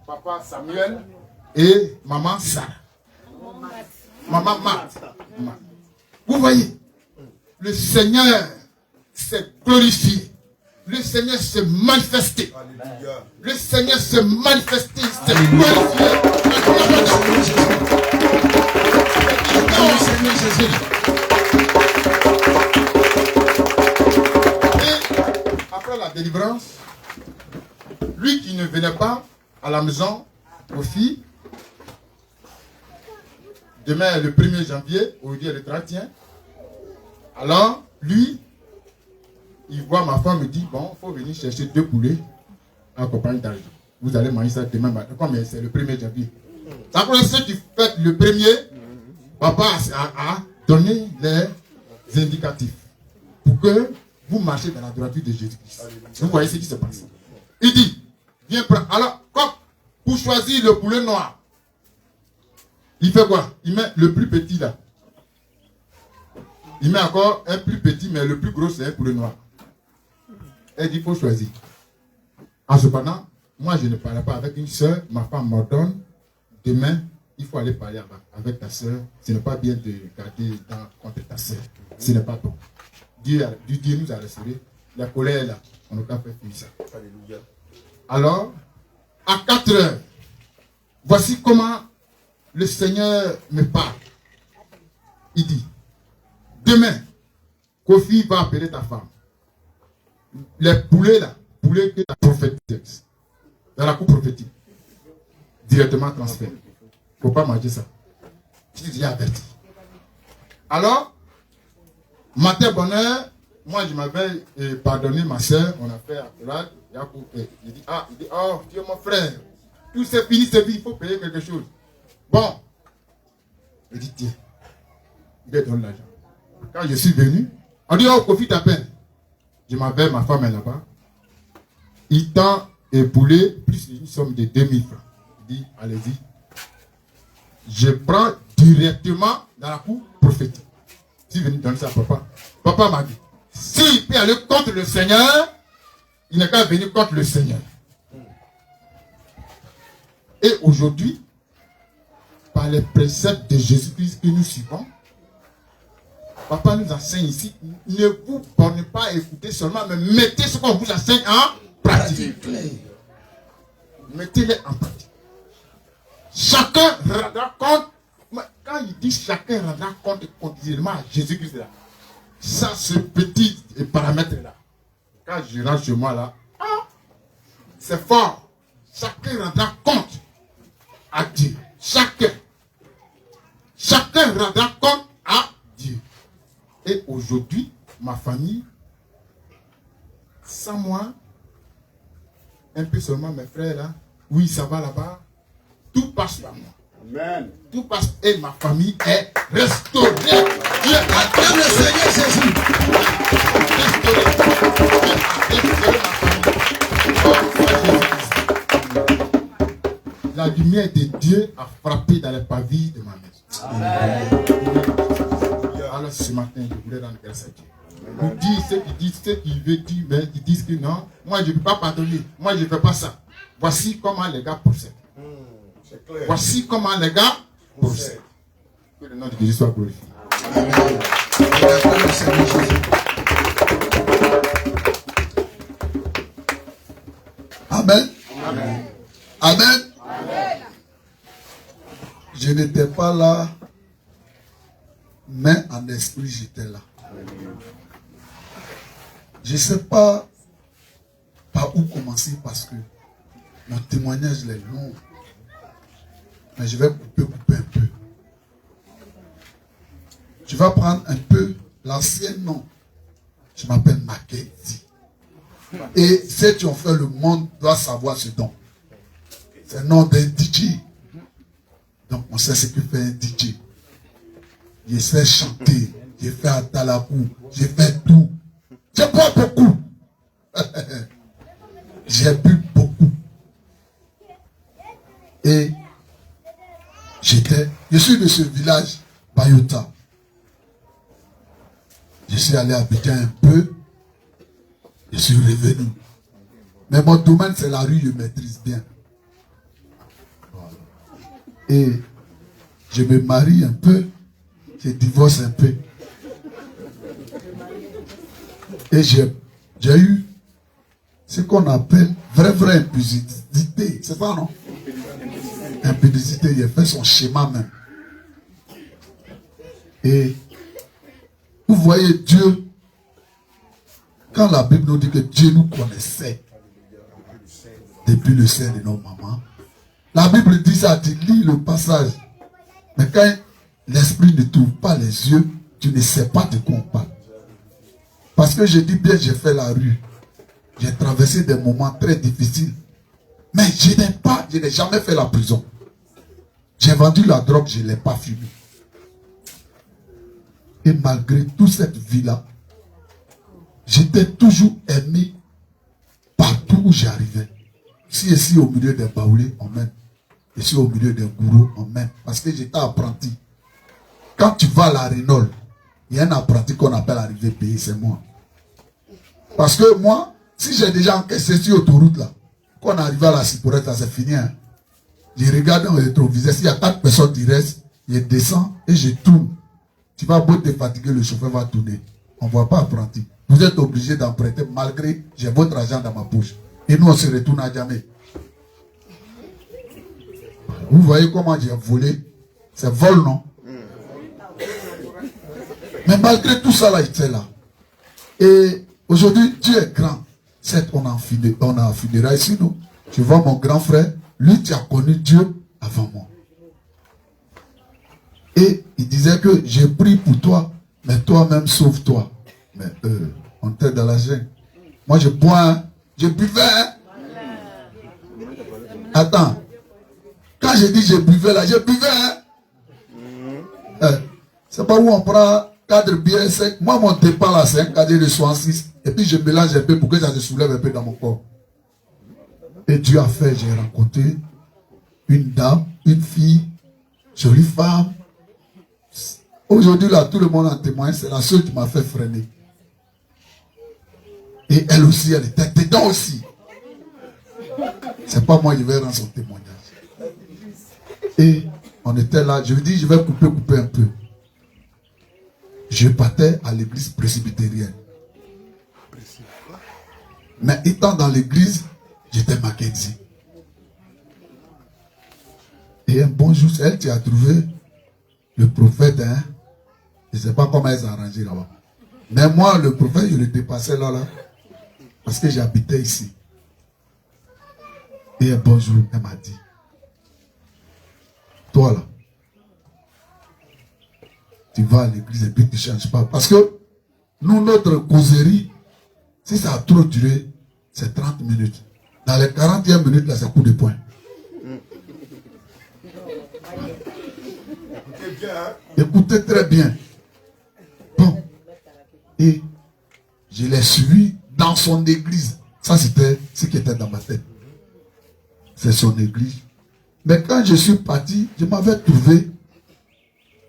papa Samuel et maman Sarah. Maman Marthe. Vous voyez, le Seigneur s'est glorifié. Le Seigneur s'est manifesté. Alléluia. Le Seigneur s'est manifesté, s'est glorifié. Et après la délivrance, lui qui ne venait pas à la maison aux filles, demain le 1er janvier, aujourd'hui est le 31, alors lui, il voit ma femme et dit, bon, il faut venir chercher 2 poulets en compagnie d'argent. Vous allez manger ça demain matin, comme c'est le 1er janvier. Après ce qui fait le 1er, papa a donné les indicatifs pour que vous marchiez dans la droiture de Jésus-Christ. Vous voyez ce qui se passe. Il dit, viens prendre. Alors, comme pour choisir le poulet noir, il fait quoi? Il met le plus petit là. Il met encore un plus petit, mais le plus gros, c'est un poulet noir. Elle dit, il faut choisir. En cependant, moi, je ne parle pas avec une soeur. Ma femme m'ordonne. Demain, il faut aller parler avec ta soeur. Ce n'est pas bien de garder contre ta soeur. Ce n'est pas bon. Dieu nous a restauré. La colère est là. On n'a pas fait finir ça. Alléluia. Alors, à 4 heures, voici comment le Seigneur me parle. Il dit, demain, Kofi va appeler ta femme. Les poulets là, poulets que la prophétise, dans la coupe prophétique, directement transféré. Il ne faut pas manger ça. Je t'ai déjà averti. Alors, matin bonheur, moi, je m'avais pardonné ma soeur, on a fait accolade. Il dit, oh, Dieu, mon frère, tout c'est fini, il faut payer quelque chose. Bon, il dit, tiens, il lui donne l'argent. Quand je suis venu, on dit, oh, profite à peine. Je m'avais, ma femme est là-bas. Il tend épaulé plus une somme de 2000 francs. Il dit, allez-y. Je prends directement dans la cour prophétique. Si venu donner ça à papa. Papa m'a dit, s'il peut aller contre le Seigneur, il n'est qu'à venir contre le Seigneur. Et aujourd'hui, par les préceptes de Jésus-Christ que nous suivons, papa nous enseigne ici, ne vous bornez pas à écouter seulement, mais mettez ce qu'on vous enseigne en pratique. Mettez-les en pratique. Chacun rendra compte. Quand il dit chacun rendra compte continuellement à Jésus-Christ là, ça, ce petit paramètre là, quand je rentre chez moi là, c'est fort. Chacun rendra compte à Dieu. Chacun rendra compte à Dieu. Et aujourd'hui, ma famille, sans moi, un peu seulement mes frères là, oui, ça va là-bas, tout passe par moi. Amen. Tout passe et ma famille est restaurée. Dieu Acclame le Seigneur Jésus. La lumière de Dieu a frappé dans les pavillons de ma maison. Amen. Alors ce matin, je voulais rendre grâce à Dieu. Vous dites ceux qui disent, ceux qui veulent dire, mais ils disent que non, moi je ne peux pas pardonner, moi je ne fais pas ça. Voici comment les gars procèdent. C'est clair. Voici comment les gars procèdent. Que le nom de Jésus soit glorifié. Amen. Acclame le Seigneur Jésus. Amen. Amen. Amen. Je n'étais pas là, mais en esprit, j'étais là. Je ne sais pas par où commencer parce que mon témoignage est long. Mais je vais couper un peu. Je vais prendre un peu l'ancien nom. Je m'appelle Mackenzie. Et ceux qui ont fait le monde doivent savoir ce nom. C'est le nom d'un DJ. Donc on sait ce que fait un DJ. Je sais chanter, j'ai fait Atalakou, j'ai fait tout. J'ai pas beaucoup. J'ai bu beaucoup. Et je suis de ce village, Bayota. Je suis allé habiter un peu. Je suis revenu. Mais mon domaine, c'est la rue, je maîtrise bien. Voilà. Et je me marie un peu. Je divorce un peu. Et j'ai eu ce qu'on appelle vraie impudicité. C'est ça, non? Impudicité, il a fait son schéma même. Et vous voyez Dieu, quand la Bible nous dit que Dieu nous connaissait depuis le sein de nos mamans, la Bible dit ça, tu lis le passage. Mais quand l'esprit ne t'ouvre pas les yeux, tu ne sais pas de quoi on parle. Parce que je dis bien, j'ai fait la rue. J'ai traversé des moments très difficiles. Mais je n'ai jamais fait la prison. J'ai vendu la drogue, je ne l'ai pas fumé. Et malgré toute cette vie-là, j'étais toujours aimé partout où j'arrivais. Si ici au milieu des baoulés, on m'aime. Ici au milieu des gourous, on m'aime. Parce que j'étais apprenti. Quand tu vas à la Renault, il y a un apprenti qu'on appelle arrivé pays, c'est moi. Parce que moi, si j'ai déjà encaissé sur l'autoroute là, quand on arrive à la Ciporette, c'est fini. Hein. Je regarde dans le rétroviseur, s'il y a 4 personnes qui restent, je descends et je tourne. Tu vas beau te fatiguer, le chauffeur va tourner. On ne voit pas apprenti. Vous êtes obligé d'emprunter malgré j'ai votre argent dans ma poche. Et nous, on se retourne à jamais. Vous voyez comment j'ai volé? C'est vol, non? Mais malgré tout ça, là, j'étais là. Et aujourd'hui, Dieu est grand. Certes, on a un funérail ici, nous. Tu vois mon grand frère, lui, tu as connu Dieu avant moi. Et il disait que j'ai pris pour toi, mais toi-même sauve-toi. Mais On était dans la jungle. Moi, je bois, hein. Je buvais. Hein. Attends. Quand je dis je buvais là, je buvais. Hein. C'est pas où on prend 4 bières secs. Moi, mon départ là, c'est un cadre de 66. Et puis je mélange un peu pour que ça se soulève un peu dans mon corps. Et Dieu a fait, j'ai rencontré une dame, une fille, jolie femme. Aujourd'hui, là, tout le monde en témoigne. C'est la seule qui m'a fait freiner. Et elle aussi, elle était dedans aussi. C'est pas moi qui vais rendre son témoignage. Et on était là. Je lui dis, je vais couper un peu. Je partais à l'église presbytérienne. Mais étant dans l'église, j'étais Mackenzie. Et un bon jour, c'est elle qui a trouvé le prophète. Hein? Je ne sais pas comment elle s'est arrangée là-bas. Mais moi, le prophète, je le dépassais là. Parce que j'habitais ici. Et un bon jour, elle m'a dit, toi là, tu vas à l'église et puis tu ne changes pas. Parce que nous, notre causerie, si ça a trop duré, c'est 30 minutes. Dans les 40e minutes, là, c'est coup de poing. Écoutez très bien. Bon. Et je l'ai suivi dans son église. Ça, c'était ce qui était dans ma tête. C'est son église. Mais quand je suis parti, je m'avais trouvé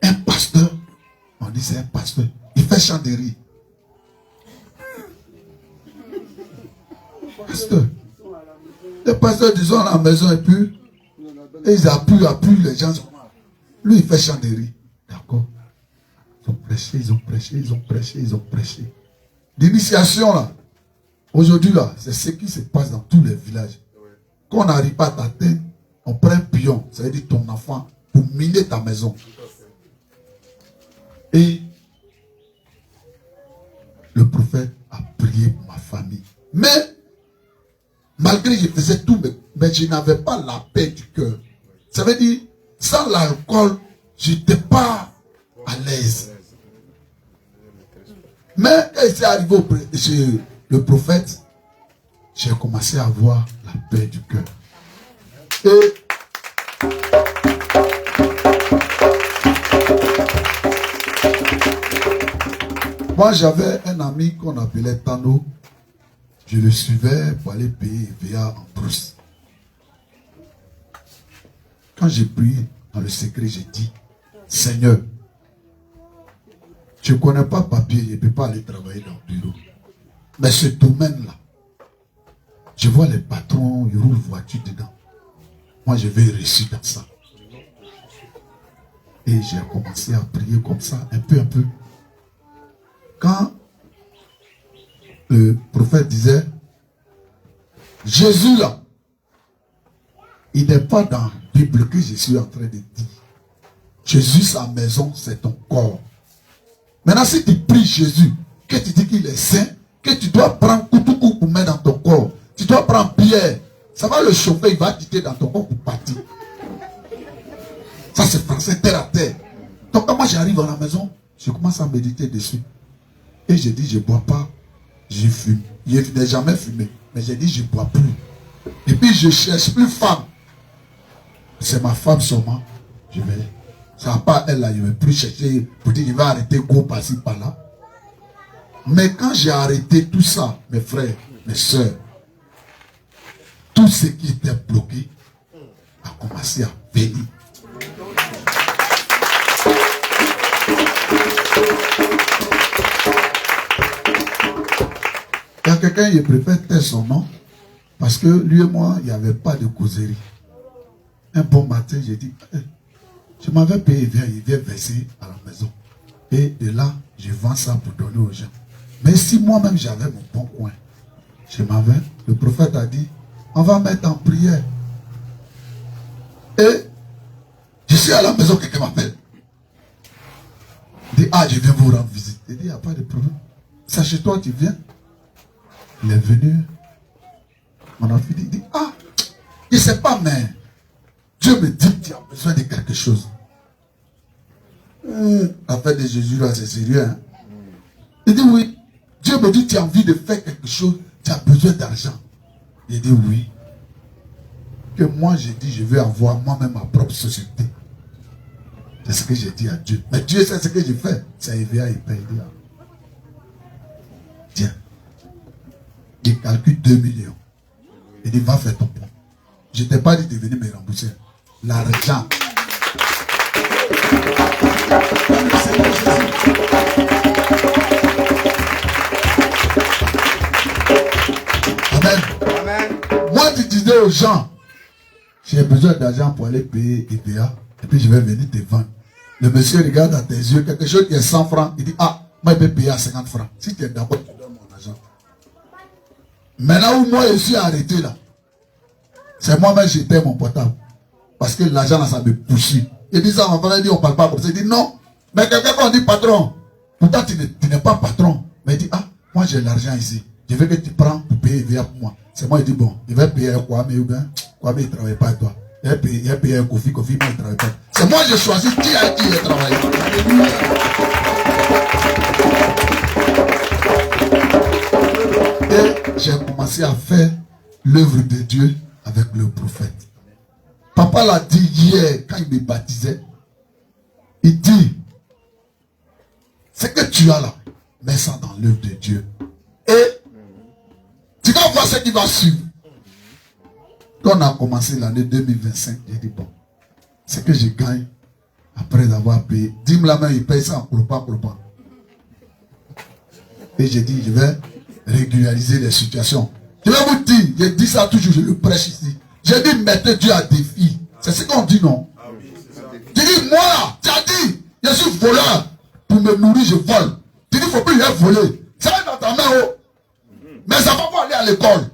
un pasteur. On dit c'est un pasteur. Il fait chanderie. Pasteur. Les pasteurs, disons, à la maison et puis, ils appuient les gens. Lui, il fait chanderie. D'accord. Ils ont prêché, ils ont prêché, ils ont prêché, ils ont prêché. L'initiation, là, aujourd'hui, là, c'est ce qui se passe dans tous les villages. Quand on n'arrive pas à t'atteindre, on prend un pion, ça veut dire ton enfant, pour miner ta maison. Et le prophète a prié pour ma famille. Mais, malgré que je faisais tout, mais je n'avais pas la paix du cœur. Ça veut dire, sans l'alcool, je n'étais pas à l'aise. Mais quand c'est arrivé chez le prophète, j'ai commencé à avoir la paix du cœur. Et moi, j'avais un ami qu'on appelait Tano. Je le suivais pour aller payer VA en brousse. Quand j'ai prié dans le secret, j'ai dit, Seigneur, je ne connais pas papier, je ne peux pas aller travailler dans le bureau. Mais ce domaine-là, je vois les patrons, ils roulent voiture dedans. Moi, je vais réussir dans ça. Et j'ai commencé à prier comme ça, un peu. Quand le prophète disait, Jésus là, il n'est pas dans la Bible que je suis en train de dire. Jésus, sa maison, c'est ton corps. Maintenant, si tu pries Jésus, que tu dis qu'il est saint, que tu dois prendre couteau pour mettre dans ton corps, tu dois prendre pierre, ça va le chauffer, il va quitter dans ton corps pour partir. Ça, c'est français, terre à terre. Donc, quand moi j'arrive à la maison, je commence à méditer dessus. Et je dis, je ne bois pas, je fume. Je n'ai jamais fumé, mais j'ai dit, je ne bois plus. Et puis, je ne cherche plus femme. C'est ma femme seulement. Je vais. Ça va pas elle là, je ne vais plus chercher pour dire, je vais arrêter go par-ci, par-là. Mais quand j'ai arrêté tout ça, mes frères, mes soeurs, tout ce qui était bloqué a commencé à venir. Il y a quelqu'un qui préfère taire son nom parce que lui et moi, il n'y avait pas de causerie. Un bon matin, j'ai dit, je m'avais payé, il vient verser à la maison. Et de là, je vends ça pour donner aux gens. Mais si moi-même j'avais mon bon coin, je m'avais, le prophète a dit, on va mettre en prière. Et je suis à la maison, quelqu'un m'appelle. Il dit, je viens vous rendre visite. Il dit, il n'y a pas de problème. C'est chez toi, tu viens. Il est venu. Mon enfant dit, je ne sais pas, mais Dieu me dit que tu as besoin de quelque chose. L'affaire de Jésus, là, c'est sérieux. Hein? Il dit, oui. Dieu me dit, tu as envie de faire quelque chose, tu as besoin d'argent. J'ai dit oui. Que moi, j'ai dit, je vais avoir moi-même ma propre société. C'est ce que j'ai dit à Dieu. Mais Dieu sait ce que j'ai fait. C'est EVA, il paye. Tiens. Il calcule 2 millions. Il dit, va faire ton pont. Je ne t'ai pas dit de venir me rembourser. L'argent. Amen. Amen. Moi, tu disais aux gens, j'ai besoin d'argent pour aller payer EVA. Et puis je vais venir te vendre. Le monsieur regarde à tes yeux, quelque chose qui est 100 francs. Il dit, ah, moi, je vais payer à 50 francs. Si tu es d'accord, tu donnes mon argent. Maintenant où moi, je suis arrêté là, c'est moi-même, j'étais mon portable. Parce que l'argent, là, ça me poussait. Il dit ça, mon frère, il dit, on ne parle pas comme ça. Il dit, non. Mais quelqu'un, quand on dit patron, pourtant, tu n'es pas patron. Mais il dit, ah, moi, j'ai l'argent ici. Je veux que tu prends pour payer EVA pour moi. C'est moi, il dit, bon, il va payer quoi, mais il ne travaille pas avec toi. Il a payé un Kofi, mais il ne travaille pas. C'est moi, j'ai choisi qui a dit il travaille. Et j'ai commencé à faire l'œuvre de Dieu avec le prophète. Papa l'a dit hier, quand il me baptisait. Il dit, ce que tu as là, mets ça dans l'œuvre de Dieu. Et tu vas voir ce qui va suivre. Quand on a commencé l'année 2025, j'ai dit, bon, ce que je gagne après avoir payé, dis-moi la main, il paye ça en clopant. Et j'ai dit, je vais régulariser les situations. Je vais vous dire, j'ai dit ça toujours, je le prêche ici. J'ai dit, mettez Dieu à défi. C'est ce qu'on dit, non? Tu dis, moi, tu as dit, je suis voleur. Pour me nourrir, je vole. Tu dis, il ne faut plus les voler. Ça va dans ta main, oh. Mais ça va pas aller à l'école.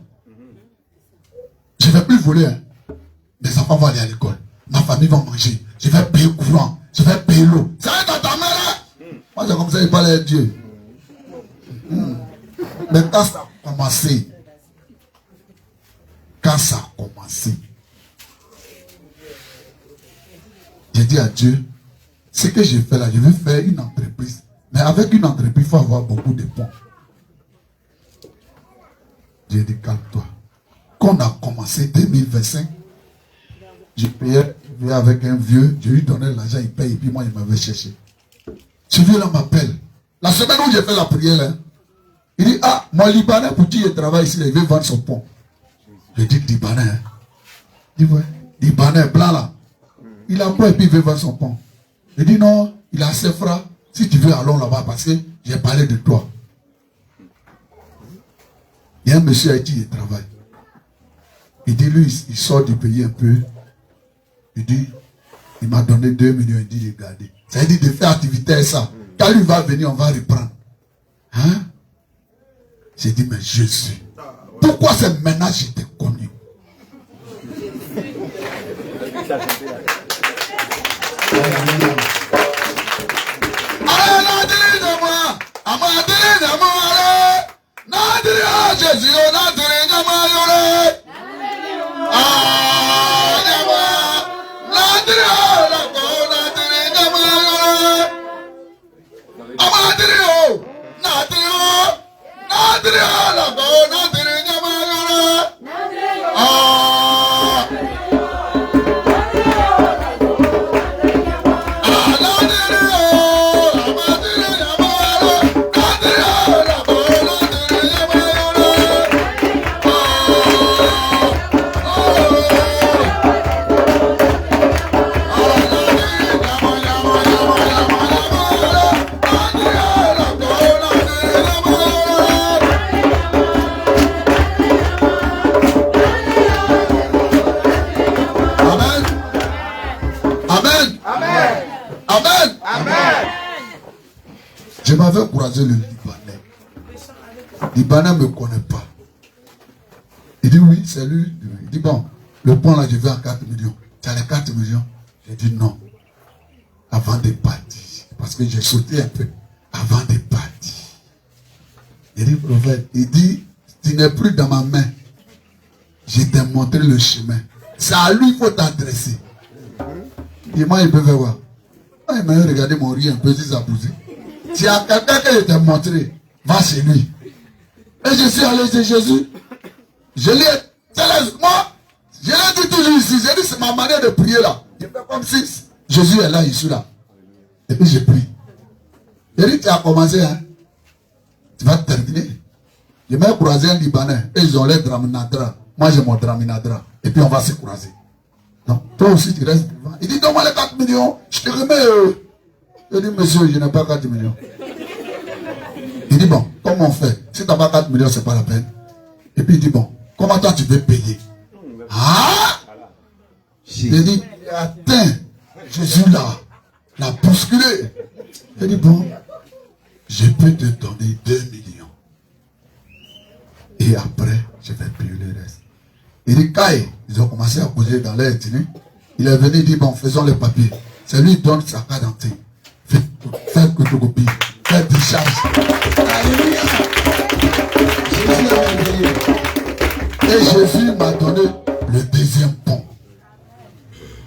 Je ne vais plus voler. Hein. Mes enfants vont aller à l'école. Ma famille va manger. Je vais payer le courant. Je vais payer l'eau. Ça va dans ta main, là. Moi, c'est comme ça, il parlait à Dieu. Mais quand ça a commencé, j'ai dit à Dieu, ce que j'ai fait là, je vais faire une entreprise. Mais avec une entreprise, il faut avoir beaucoup de ponts. J'ai dit, calme-toi. Quand on a commencé 2025, je payais avec un vieux, je lui donnais l'argent, il paye, et puis moi, il m'avait cherché. Ce vieux-là m'appelle. La semaine où j'ai fait la prière, là, il dit, ah, mon Libanais, pour qui il travaille ici, il veut vendre son pont. Je dis, Libanais, hein? Il dit, ouais, Libanais, blanc là. Il a quoi et puis il veut vendre son pont. Je dis, non, il a assez francs. Si tu veux, allons là-bas, parce que j'ai parlé de toi. Il y a un monsieur avec qui il travaille. Il dit, lui, il sort du pays un peu. Il dit, il m'a donné 2 millions. Il dit, regardez. Ça veut dire de faire activité ça. Quand lui va venir, on va reprendre. Hein? J'ai dit, mais Jésus, pourquoi c'est maintenant que je t'ai connu? Je m'avais croisé le Libanais. Le Libanais ne me connaît pas. Il dit oui, c'est lui. Il dit bon, le point là, je vais en 4 millions. Tu as les 4 millions? J'ai dit non. Avant de partir. Parce que j'ai sauté un peu. Avant de partir. Il dit, prophète, il dit, tu n'es plus dans ma main. Je t'ai montré le chemin. C'est à lui qu'il faut t'adresser. Et moi, il peut faire quoi? Moi, il m'a regardé mon riz un peu, si ça poussait. Si à quelqu'un que je t'ai montré, va chez lui. Et je suis allé chez Jésus. Je l'ai, moi, je l'ai dit toujours ici, j'ai dit c'est ma manière de prier là. Je fais comme si Jésus est là, je suis là. Et puis je prie. Il dit, tu as commencé, hein. Tu vas terminer. Je m'ai croisé un Libanais et ils ont l'air draminadra. Moi j'ai mon draminadra. Et puis on va se croiser. Donc toi aussi tu restes devant. Il dit, donne-moi les 4 millions. Je te remets. Je dis, monsieur, je n'ai pas 4 millions. Il dit, bon, comment on fait? Si tu n'as pas 4 millions, c'est pas la peine. Et puis il dit, bon, comment toi tu veux payer? Ah! Il dit, il a atteint Jésus là. L'a bousculé. Il dit, bon, je peux te donner 2 millions. Et après, je vais payer le reste. Il dit, Kai, ils ont commencé à causer dans l'air dîner. Il est venu, il dit, bon, faisons les papiers. C'est lui qui donne sa carte d'identité. Fais photocopie. Fais décharge. Alléluia. Jésus est merveilleux. Et Jésus m'a donné le deuxième pont.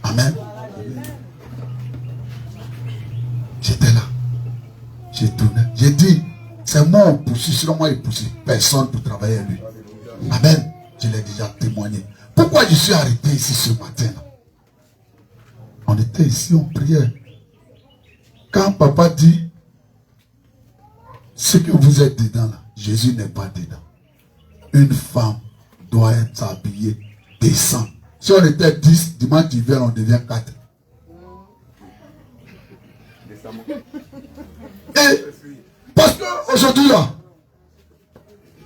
Amen. J'étais là. J'ai tourné. J'ai dit, c'est moi qui poursuit, sinon moi il poursuit. Personne pour travailler avec lui. Amen. Je l'ai déjà témoigné. Pourquoi je suis arrêté ici ce matin là? On était ici, on priait. Quand papa dit, ce que vous êtes dedans là, Jésus n'est pas dedans. Une femme doit être habillée décent. Si on était 10, dimanche d'hiver, on devient 4. Et parce qu'aujourd'hui là,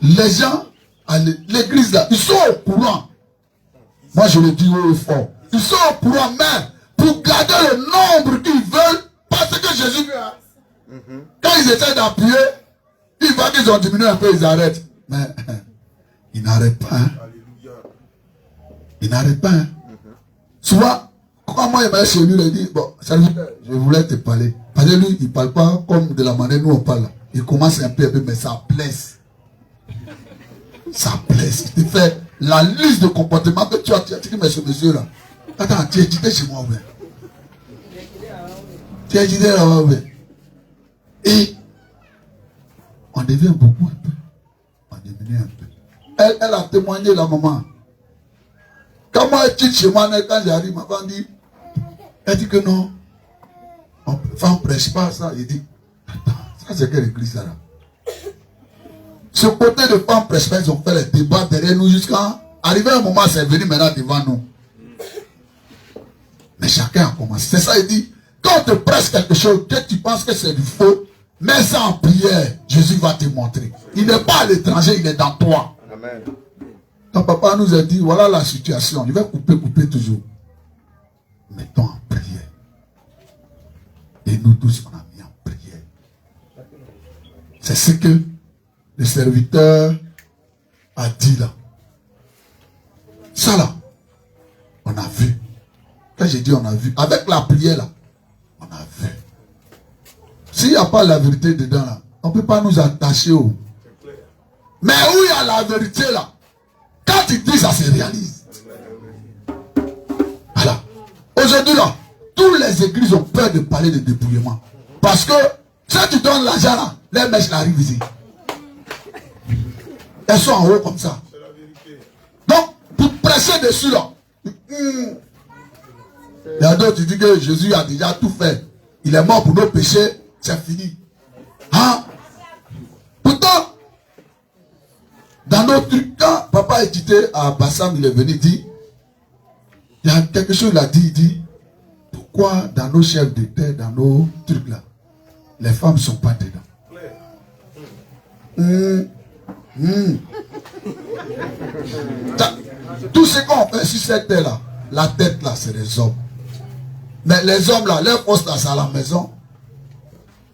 les gens à l'église là, ils sont au courant. Moi je le dis haut et fort. Ils sont au courant, mais pour garder le nombre qu'ils veulent, parce que Jésus veut. Quand ils essaient d'appuyer, ils voient qu'ils ont diminué un peu, ils arrêtent. Mais ils n'arrêtent pas. Hein. Ils n'arrêtent pas. Hein. Souvent, quand moi il m'a chez lui, il dit, bon, je voulais te parler. Parce que lui, il ne parle pas comme de la manière dont on parle. Il commence un peu, mais ça blesse. Ça blesse. Il te fait la liste de comportements que tu as dit, mais ce monsieur-là. Attends, tu es étudié chez moi, ouais. Tu es étudié là-bas, ouais. Et on devient beaucoup un peu. On diminue un peu. Elle a témoigné, la maman. Quand moi, je suis chez moi, quand j'arrive, ma femme dit, elle dit que non. On ne prêche pas ça. Il dit, attends, ça c'est quelle église ça là? Ce côté de femmes prêche pas, ils ont fait les débats derrière nous jusqu'à arriver un moment, c'est venu maintenant devant nous. Mais chacun a commencé. C'est ça, il dit, quand on te prêche quelque chose, que tu penses que c'est du faux, mets ça en prière, Jésus va te montrer. Il n'est pas à l'étranger, il est dans toi. Amen. Ton papa nous a dit, voilà la situation. Il va couper toujours. Mettons en prière. Et nous tous, on a mis en prière. C'est ce que le serviteur a dit là. Ça là, on a vu. Quand j'ai dit on a vu, avec la prière là, on a vu. S'il n'y a pas la vérité dedans là, on ne peut pas nous attacher au. Mais où il y a la vérité là, quand tu dis ça se réalise. Voilà. Aujourd'hui là, toutes les églises ont peur de parler de dépouillement. Parce que si tu donnes l'argent là, les mèches arrivent ici. Elles sont en haut comme ça. Donc, pour presser dessus là, il y a d'autres qui disent que Jésus a déjà tout fait. Il est mort pour nos péchés, c'est fini. Hein? Pourtant, dans notre truc, quand papa était à Bassam, il est venu dire, il y a quelque chose, il a dit, il dit, pourquoi dans nos chefs de terre, dans nos trucs là, les femmes ne sont pas dedans? Tout ce qu'on fait sur cette terre là, la tête là, c'est les hommes. Mais les hommes là, leur poste là, c'est à la maison.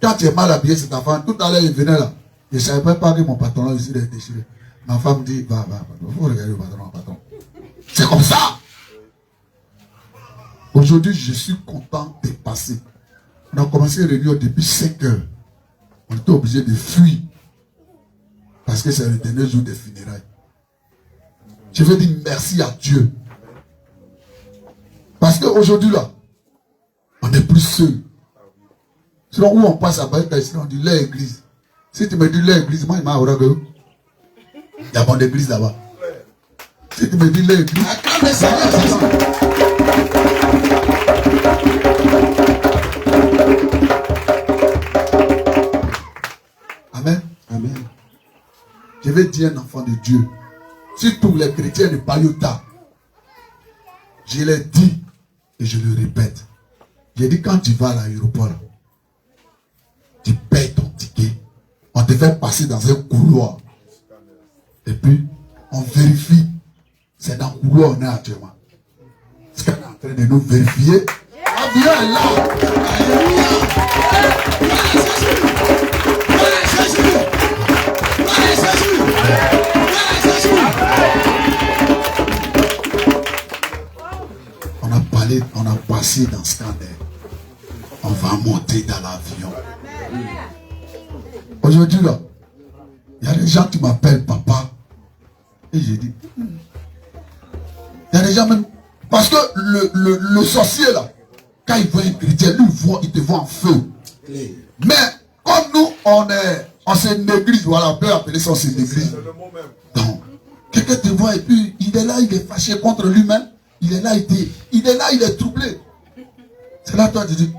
Quand tu es mal habillé, c'est ta femme. Tout à l'heure, il venait là. Je ne savais pas que mon pantalon ici est déchiré. Ma femme dit, va, il faut regarder le patron. C'est comme ça. Aujourd'hui, je suis content de passer. On a commencé à réunir depuis 5 heures. On était obligé de fuir. Parce que c'est le dernier jour des funérailles. Je veux dire merci à Dieu. Parce qu'aujourd'hui là, on n'est plus seul. Sinon, où on passe à Baïka ici, on dit l'église. Si tu me dis l'église, moi, il m'a oragé. Il y a mon église là-bas. Si tu me dis l'église, Amen. Amen. Je vais dire un enfant de Dieu. Si tous les chrétiens de Payota, je l'ai dit et je le répète. J'ai dit quand tu vas à l'aéroport, tu payes ton ticket. On te fait passer dans un couloir. Et puis, on vérifie. C'est dans le couloir où on est actuellement. Est-ce qu'on est en train de nous vérifier? L'avion est là. On a passé dans ce scandale. On va monter dans l'avion. Aujourd'hui, là, il y a des gens qui m'appellent papa. Et j'ai dit, il y a des gens même. Parce que le sorcier, là, quand il voit un chrétien, lui, il te voit en feu. Mais, comme nous, on se néglige, voilà, on peut appeler ça, on se néglige. Donc, quelqu'un te voit et puis, il est là, il est fâché contre lui-même. Il est là, il est troublé. C'est là, toi, tu dis,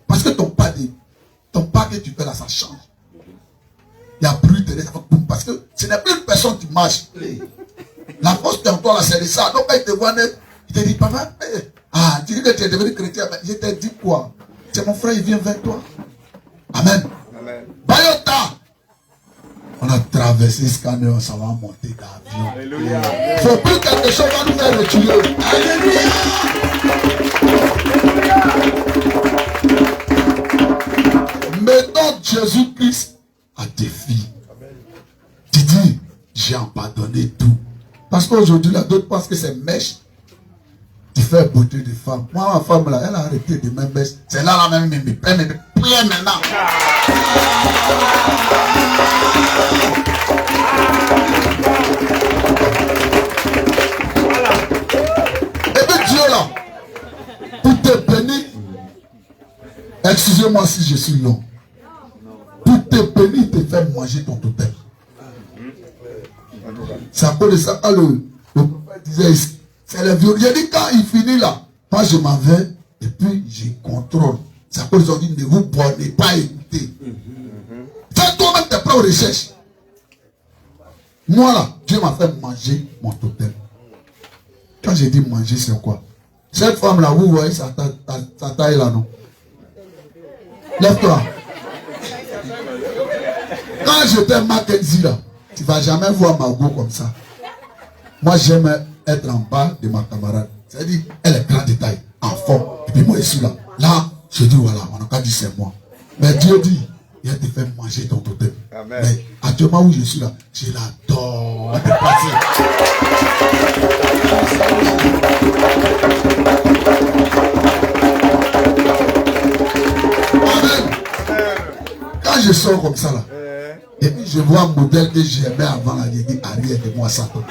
parce que ton pas que tu fais là, ça change. Il y a bruit, ça fait boum, parce que ce n'est plus une personne qui marche. La force en toi, là, c'est ça. Donc, quand il te voit net, il te dit, papa, tu dis que tu es devenu chrétien, mais je t'ai dit quoi? C'est mon frère, il vient vers toi. Amen. Bayota! On a traversé ce camion, ça va monter d'avion. Alléluia. Il faut plus quelque chose va nous faire reculer. Alléluia. Mettons Jésus-Christ à défi. Tu dis, j'ai abandonné tout. Parce qu'aujourd'hui, là, d'autres pensent que c'est mèche. Tu fais beauté de femme. Moi, ma femme, là, elle a arrêté de même mèche. C'est là, la même, me plaît maintenant. Et puis Dieu là, pour te bénir, excusez-moi si je suis long, pour te bénir, il te fait manger ton totem. C'est à cause de ça, quand le prophète disait ici, c'est le viol. J'ai dit quand il finit là, moi je m'en vais et puis je contrôle. C'est à cause qu'ils ont dit, ne vous bornez pas écouter. Fais toi-même tes propres recherches. Moi là, Dieu m'a fait manger mon totem. Quand j'ai dit manger, c'est quoi? Cette femme là, vous voyez sa taille là, non? Lève-toi. Quand j'étais Mackenzie là, tu ne vas jamais voir ma go comme ça. Moi j'aime être en bas de ma camarade. C'est-à-dire, elle est grande de taille, en forme. Et puis moi je suis là. Là, je dis voilà, on n'a pas dit c'est moi. Mais Dieu dit, il a te fait manger ton totem. Amen. Mais actuellement où je suis là, je l'adore de passer. Amen. Quand je sors comme ça là, et puis je vois un modèle que j'aimais avant là, je dis arrière de moi Satan.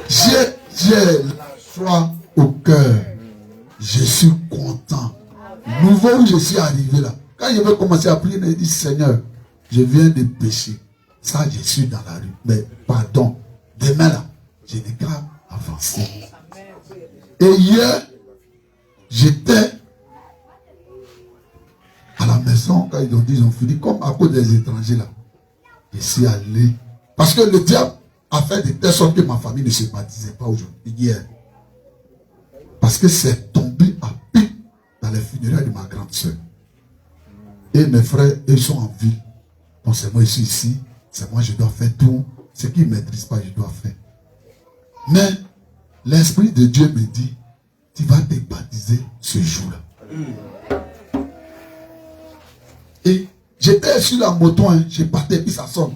J'ai la joie au cœur. Je suis content. Nouveau où je suis arrivé là. Quand je vais commencer à prier, je dis Seigneur, je viens de pécher. Ça, je suis dans la rue. Mais pardon. Demain là, je n'ai qu'à avancer. Et hier, j'étais à la maison quand ils ont dit, ils ont fini, comme à cause des étrangers là. Je suis allé. Parce que le diable a fait de telle sorte que ma famille ne se baptisait pas aujourd'hui, hier. Parce que c'est tombé à pic dans les funérailles de ma grande soeur. Et mes frères, ils sont en ville. Donc c'est moi, je suis ici. C'est moi, je dois faire tout. Ce qu'ils ne maîtrisent pas, je dois faire. Mais l'Esprit de Dieu me dit, tu vas te baptiser ce jour-là. Et j'étais sur la moto, hein, j'ai parté, puis ça sonne.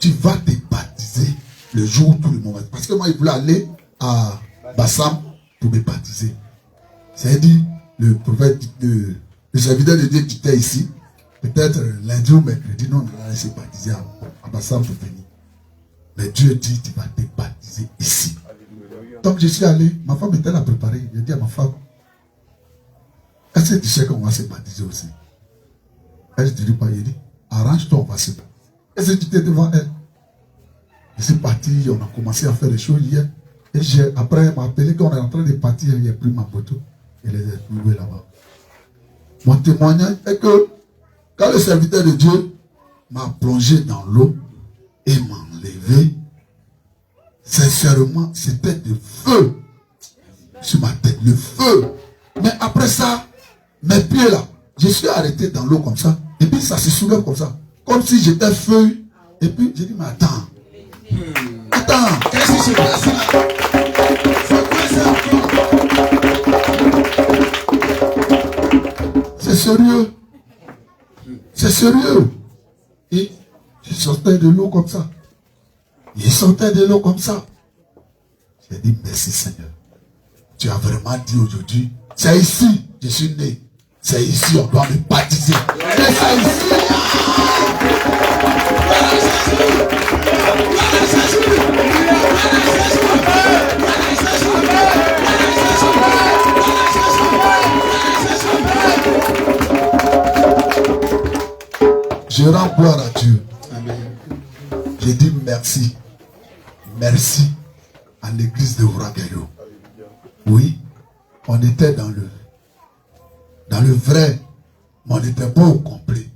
Tu vas te baptiser le jour où tout le monde va. Parce que moi, il voulait aller à Bassam pour me baptiser. C'est-à-dire, le prophète, le serviteur de Dieu qui était ici, peut-être lundi ou mercredi, non, on allait se baptiser à Bassam pour venir. Mais Dieu dit, tu vas te baptiser ici. Donc je suis allé, ma femme était là préparée. J'ai dit à ma femme, est-ce que tu sais qu'on va se baptiser aussi? Elle ne dit pas, il dit, arrange-toi, on va se battre. Et c'est j'étais devant elle. Je suis parti, on a commencé à faire des choses hier. Et après, elle m'a appelé quand on est en train de partir, il a pris ma photo. Et les a trouvés là-bas. Mon témoignage est que quand le serviteur de Dieu m'a plongé dans l'eau et m'a enlevé, sincèrement, c'était du feu sur ma tête, le feu. Mais après ça, mes pieds là, je suis arrêté dans l'eau comme ça, et puis ça se soulève comme ça, comme si j'étais feuille. Et puis j'ai dit, mais attends, qu'est-ce qui se passe là? C'est quoi ça? C'est sérieux. C'est sérieux. Et je sortais de l'eau comme ça. Il sortait de l'eau comme ça. J'ai dit, merci Seigneur. Tu as vraiment dit aujourd'hui, c'est ici, je suis né. C'est ici, on doit me baptiser. Et c'est ici. Je rends gloire à Dieu. Amen. Je dis merci. Merci à l'église de Ouragayo. Oui, on était dans le vrai, mais on n'était pas au complet.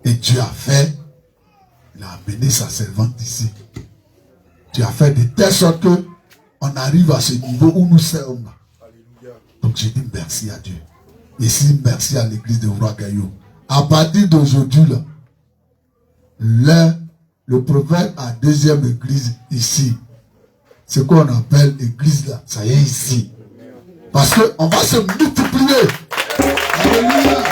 Et Dieu a fait, il a amené sa servante ici. Tu as fait de telle sorte que on arrive à ce niveau où nous sommes. Donc je dis merci à Dieu. Ici, merci à l'église de Ouragayo. À partir d'aujourd'hui, là, le prophète a deuxième église ici. Ce qu'on appelle église là, ça y est ici. Parce qu'on va se multiplier. Alléluia.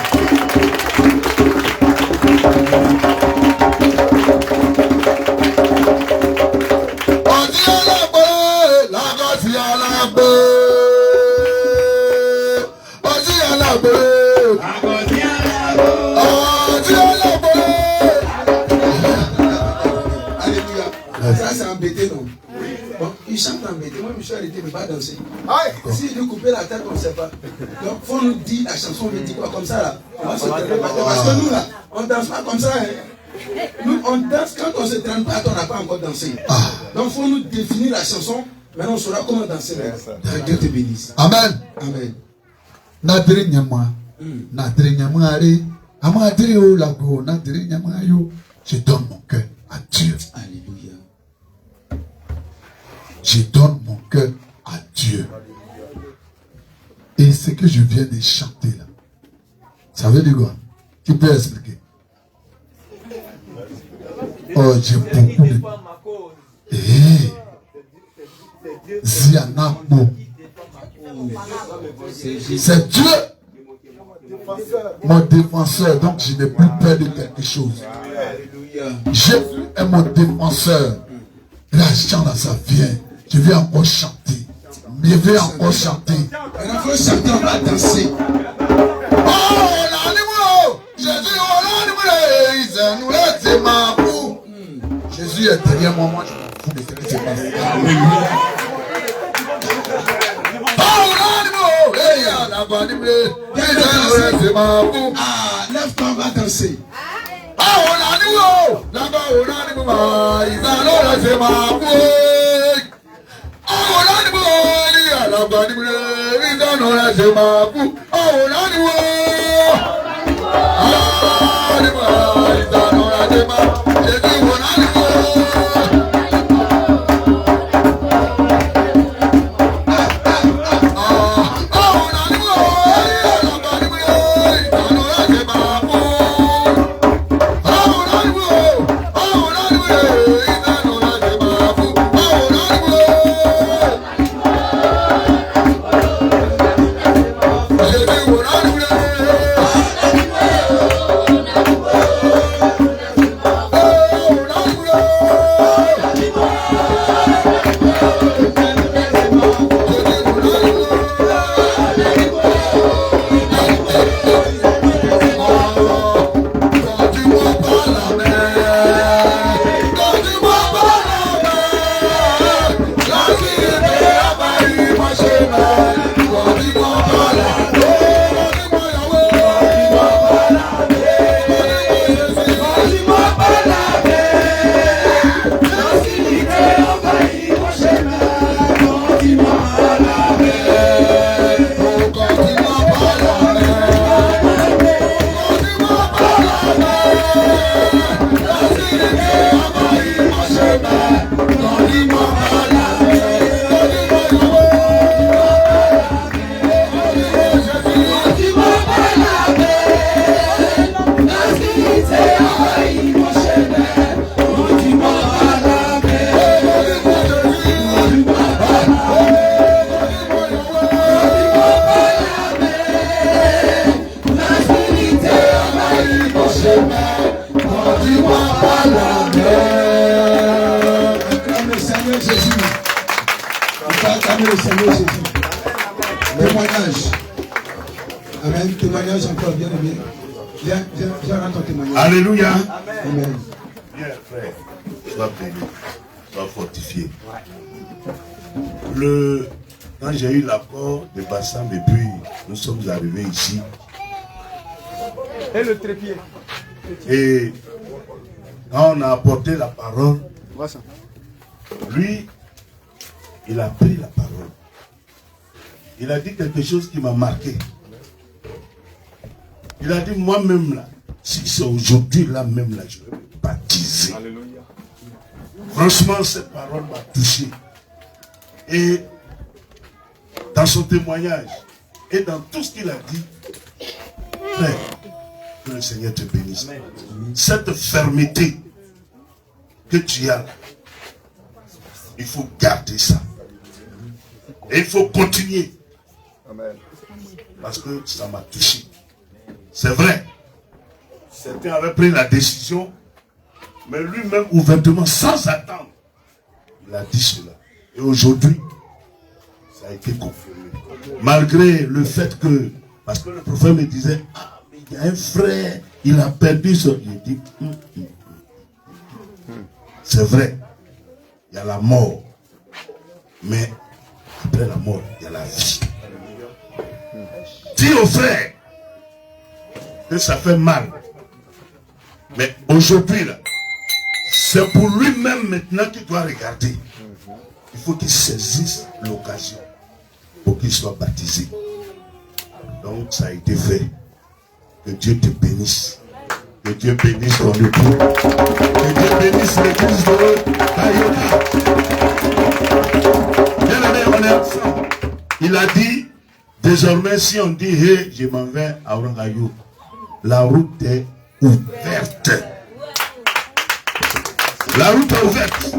On dit à la paix, la grâce à la paix. On dit à la paix, la grâce à la paix. On dit à la paix. Alléluia. Ça c'est embêté, non? Bon, il chante embêté. Moi, je me suis arrêté, mais pas danser. Si il lui coupait la tête, on ne sait pas. Donc, il faut nous dire la chanson, on me dit quoi comme ça là. On va se traîner pas. Parce que nous là, on ne danse pas comme ça. Hein. Nous, on danse quand on ne se traîne pas, on n'a pas encore dansé. Donc, il faut nous définir la chanson. Maintenant, on saura comment danser. Que Dieu te bénisse. Amen. Amen. Nadri nyama. Nadri nyama ari. Amadri o lago. Nadri nyama yo. Je donne mon cœur à Dieu. Alléluia. Je donne mon cœur à Dieu. Et ce que je viens de chanter là, ça veut dire quoi? Tu peux expliquer? Oh, j'ai beaucoup de... Zianabo. C'est Dieu, mon défenseur. Donc je n'ai plus peur de quelque chose. Jésus est mon défenseur. La chance, ça vient. Je vais encore chanter. Je vais encore chanter. On va chanter, on va danser. Oh, l'animaux! Jésus, oh, l'animaux! Jésus est derrière moi, moi je m'en fous de ce qui se passe. Oh, l'animaux! Lève-toi, on va danser. Oh, l'animaux! Là-bas, oh, l'animaux! Ils allons laisser ma bouche. Oh, l'animaux! Ils allons laisser ma bouche. Oh, l'animaux! Oh, Seigneur Jésus. On va acclamer le Seigneur Jésus. Témoignage. Amen. Témoignage encore, bien aimé. Viens rendre ton témoignage. Alléluia. Amen. Bien, frère. Sois béni. Sois fortifié. Quand j'ai eu l'accord de Bassam et puis nous sommes arrivés ici. Et le trépied. Et quand on a apporté la parole, lui, il a pris la parole. Il a dit quelque chose qui m'a marqué. Il a dit, moi-même là, si c'est aujourd'hui là même là, je vais me baptiser. Alléluia. Franchement, cette parole m'a touché. Et dans son témoignage, et dans tout ce qu'il a dit, frère, que le Seigneur te bénisse. Amen. Cette fermeté que tu as là, il faut garder ça. Et il faut continuer. Amen. Parce que ça m'a touché. C'est vrai. Certains avaient pris la décision, mais lui-même ouvertement, sans attendre, il a dit cela. Et aujourd'hui, ça a été confirmé. Malgré le fait que, parce que le prophète me disait, ah, mais il y a un frère, il a perdu son... Il dit, c'est vrai, il y a la mort. Mais après la mort, il y a la vie. Dis au frère que ça fait mal. Mais aujourd'hui, là, c'est pour lui-même maintenant qu'il doit regarder. Il faut qu'il saisisse l'occasion pour qu'il soit baptisé. Donc ça a été fait. Que Dieu te bénisse. Que Dieu bénisse ton époux. Que Dieu bénisse l'église de Taïota. Bien aimé, on est ensemble. Il a dit, désormais si on dit, hey, je m'en vais à Ouangayou, la route est ouverte. La route est ouverte.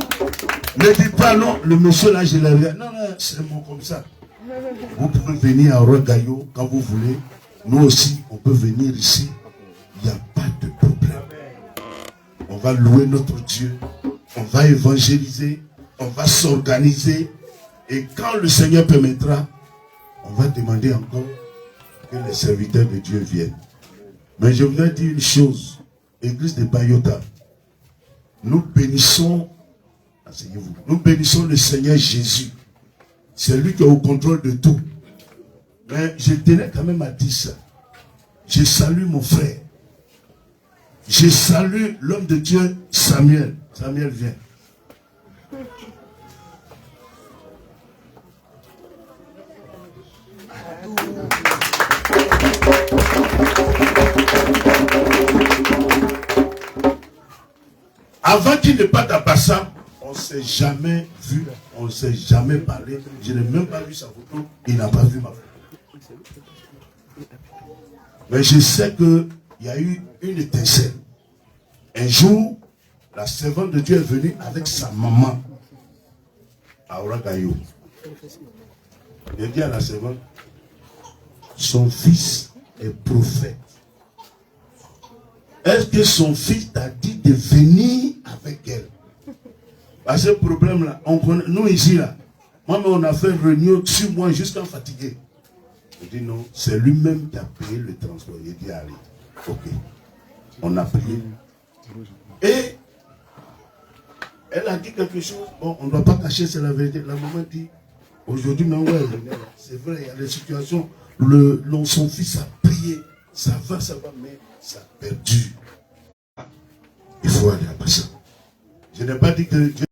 Ne dites pas non, le monsieur là, je l'ai vu. Non, non, c'est bon comme ça. Vous pouvez venir à Ouangayou quand vous voulez. Nous aussi, on peut venir ici. Il n'y a pas de problème. On va louer notre Dieu. On va évangéliser. On va s'organiser. Et quand le Seigneur permettra, on va demander encore que les serviteurs de Dieu viennent. Mais je voudrais dire une chose. Église de Bayota, nous bénissons, asseyez-vous, nous bénissons le Seigneur Jésus. C'est lui qui est au contrôle de tout. Mais je tenais quand même à dire ça. Je salue mon frère. Je salue l'homme de Dieu, Samuel. Samuel, viens. Avant qu'il ne parte à Bassam, on ne s'est jamais vu, on ne s'est jamais parlé. Je n'ai même pas vu sa photo, il n'a pas vu ma photo. Mais je sais qu'il y a eu une étincelle. Un jour, la servante de Dieu est venue avec sa maman à Ouangayou. Il dit à la servante, son fils est prophète. Est-ce que son fils t'a dit de venir avec elle? À ce problème-là, nous ici, là, moi, on a fait une réunion sur moi jusqu'à fatigué. Je dis non, c'est lui-même qui a payé le transport. Il dit allez, ok. On a prié. Et elle a dit quelque chose. Bon, on ne doit pas cacher, c'est la vérité. La maman dit, aujourd'hui, c'est vrai, il y a des situations. Son fils a prié. Ça va, mais ça a perdu. Il faut aller à Bassam. Je n'ai pas dit que Dieu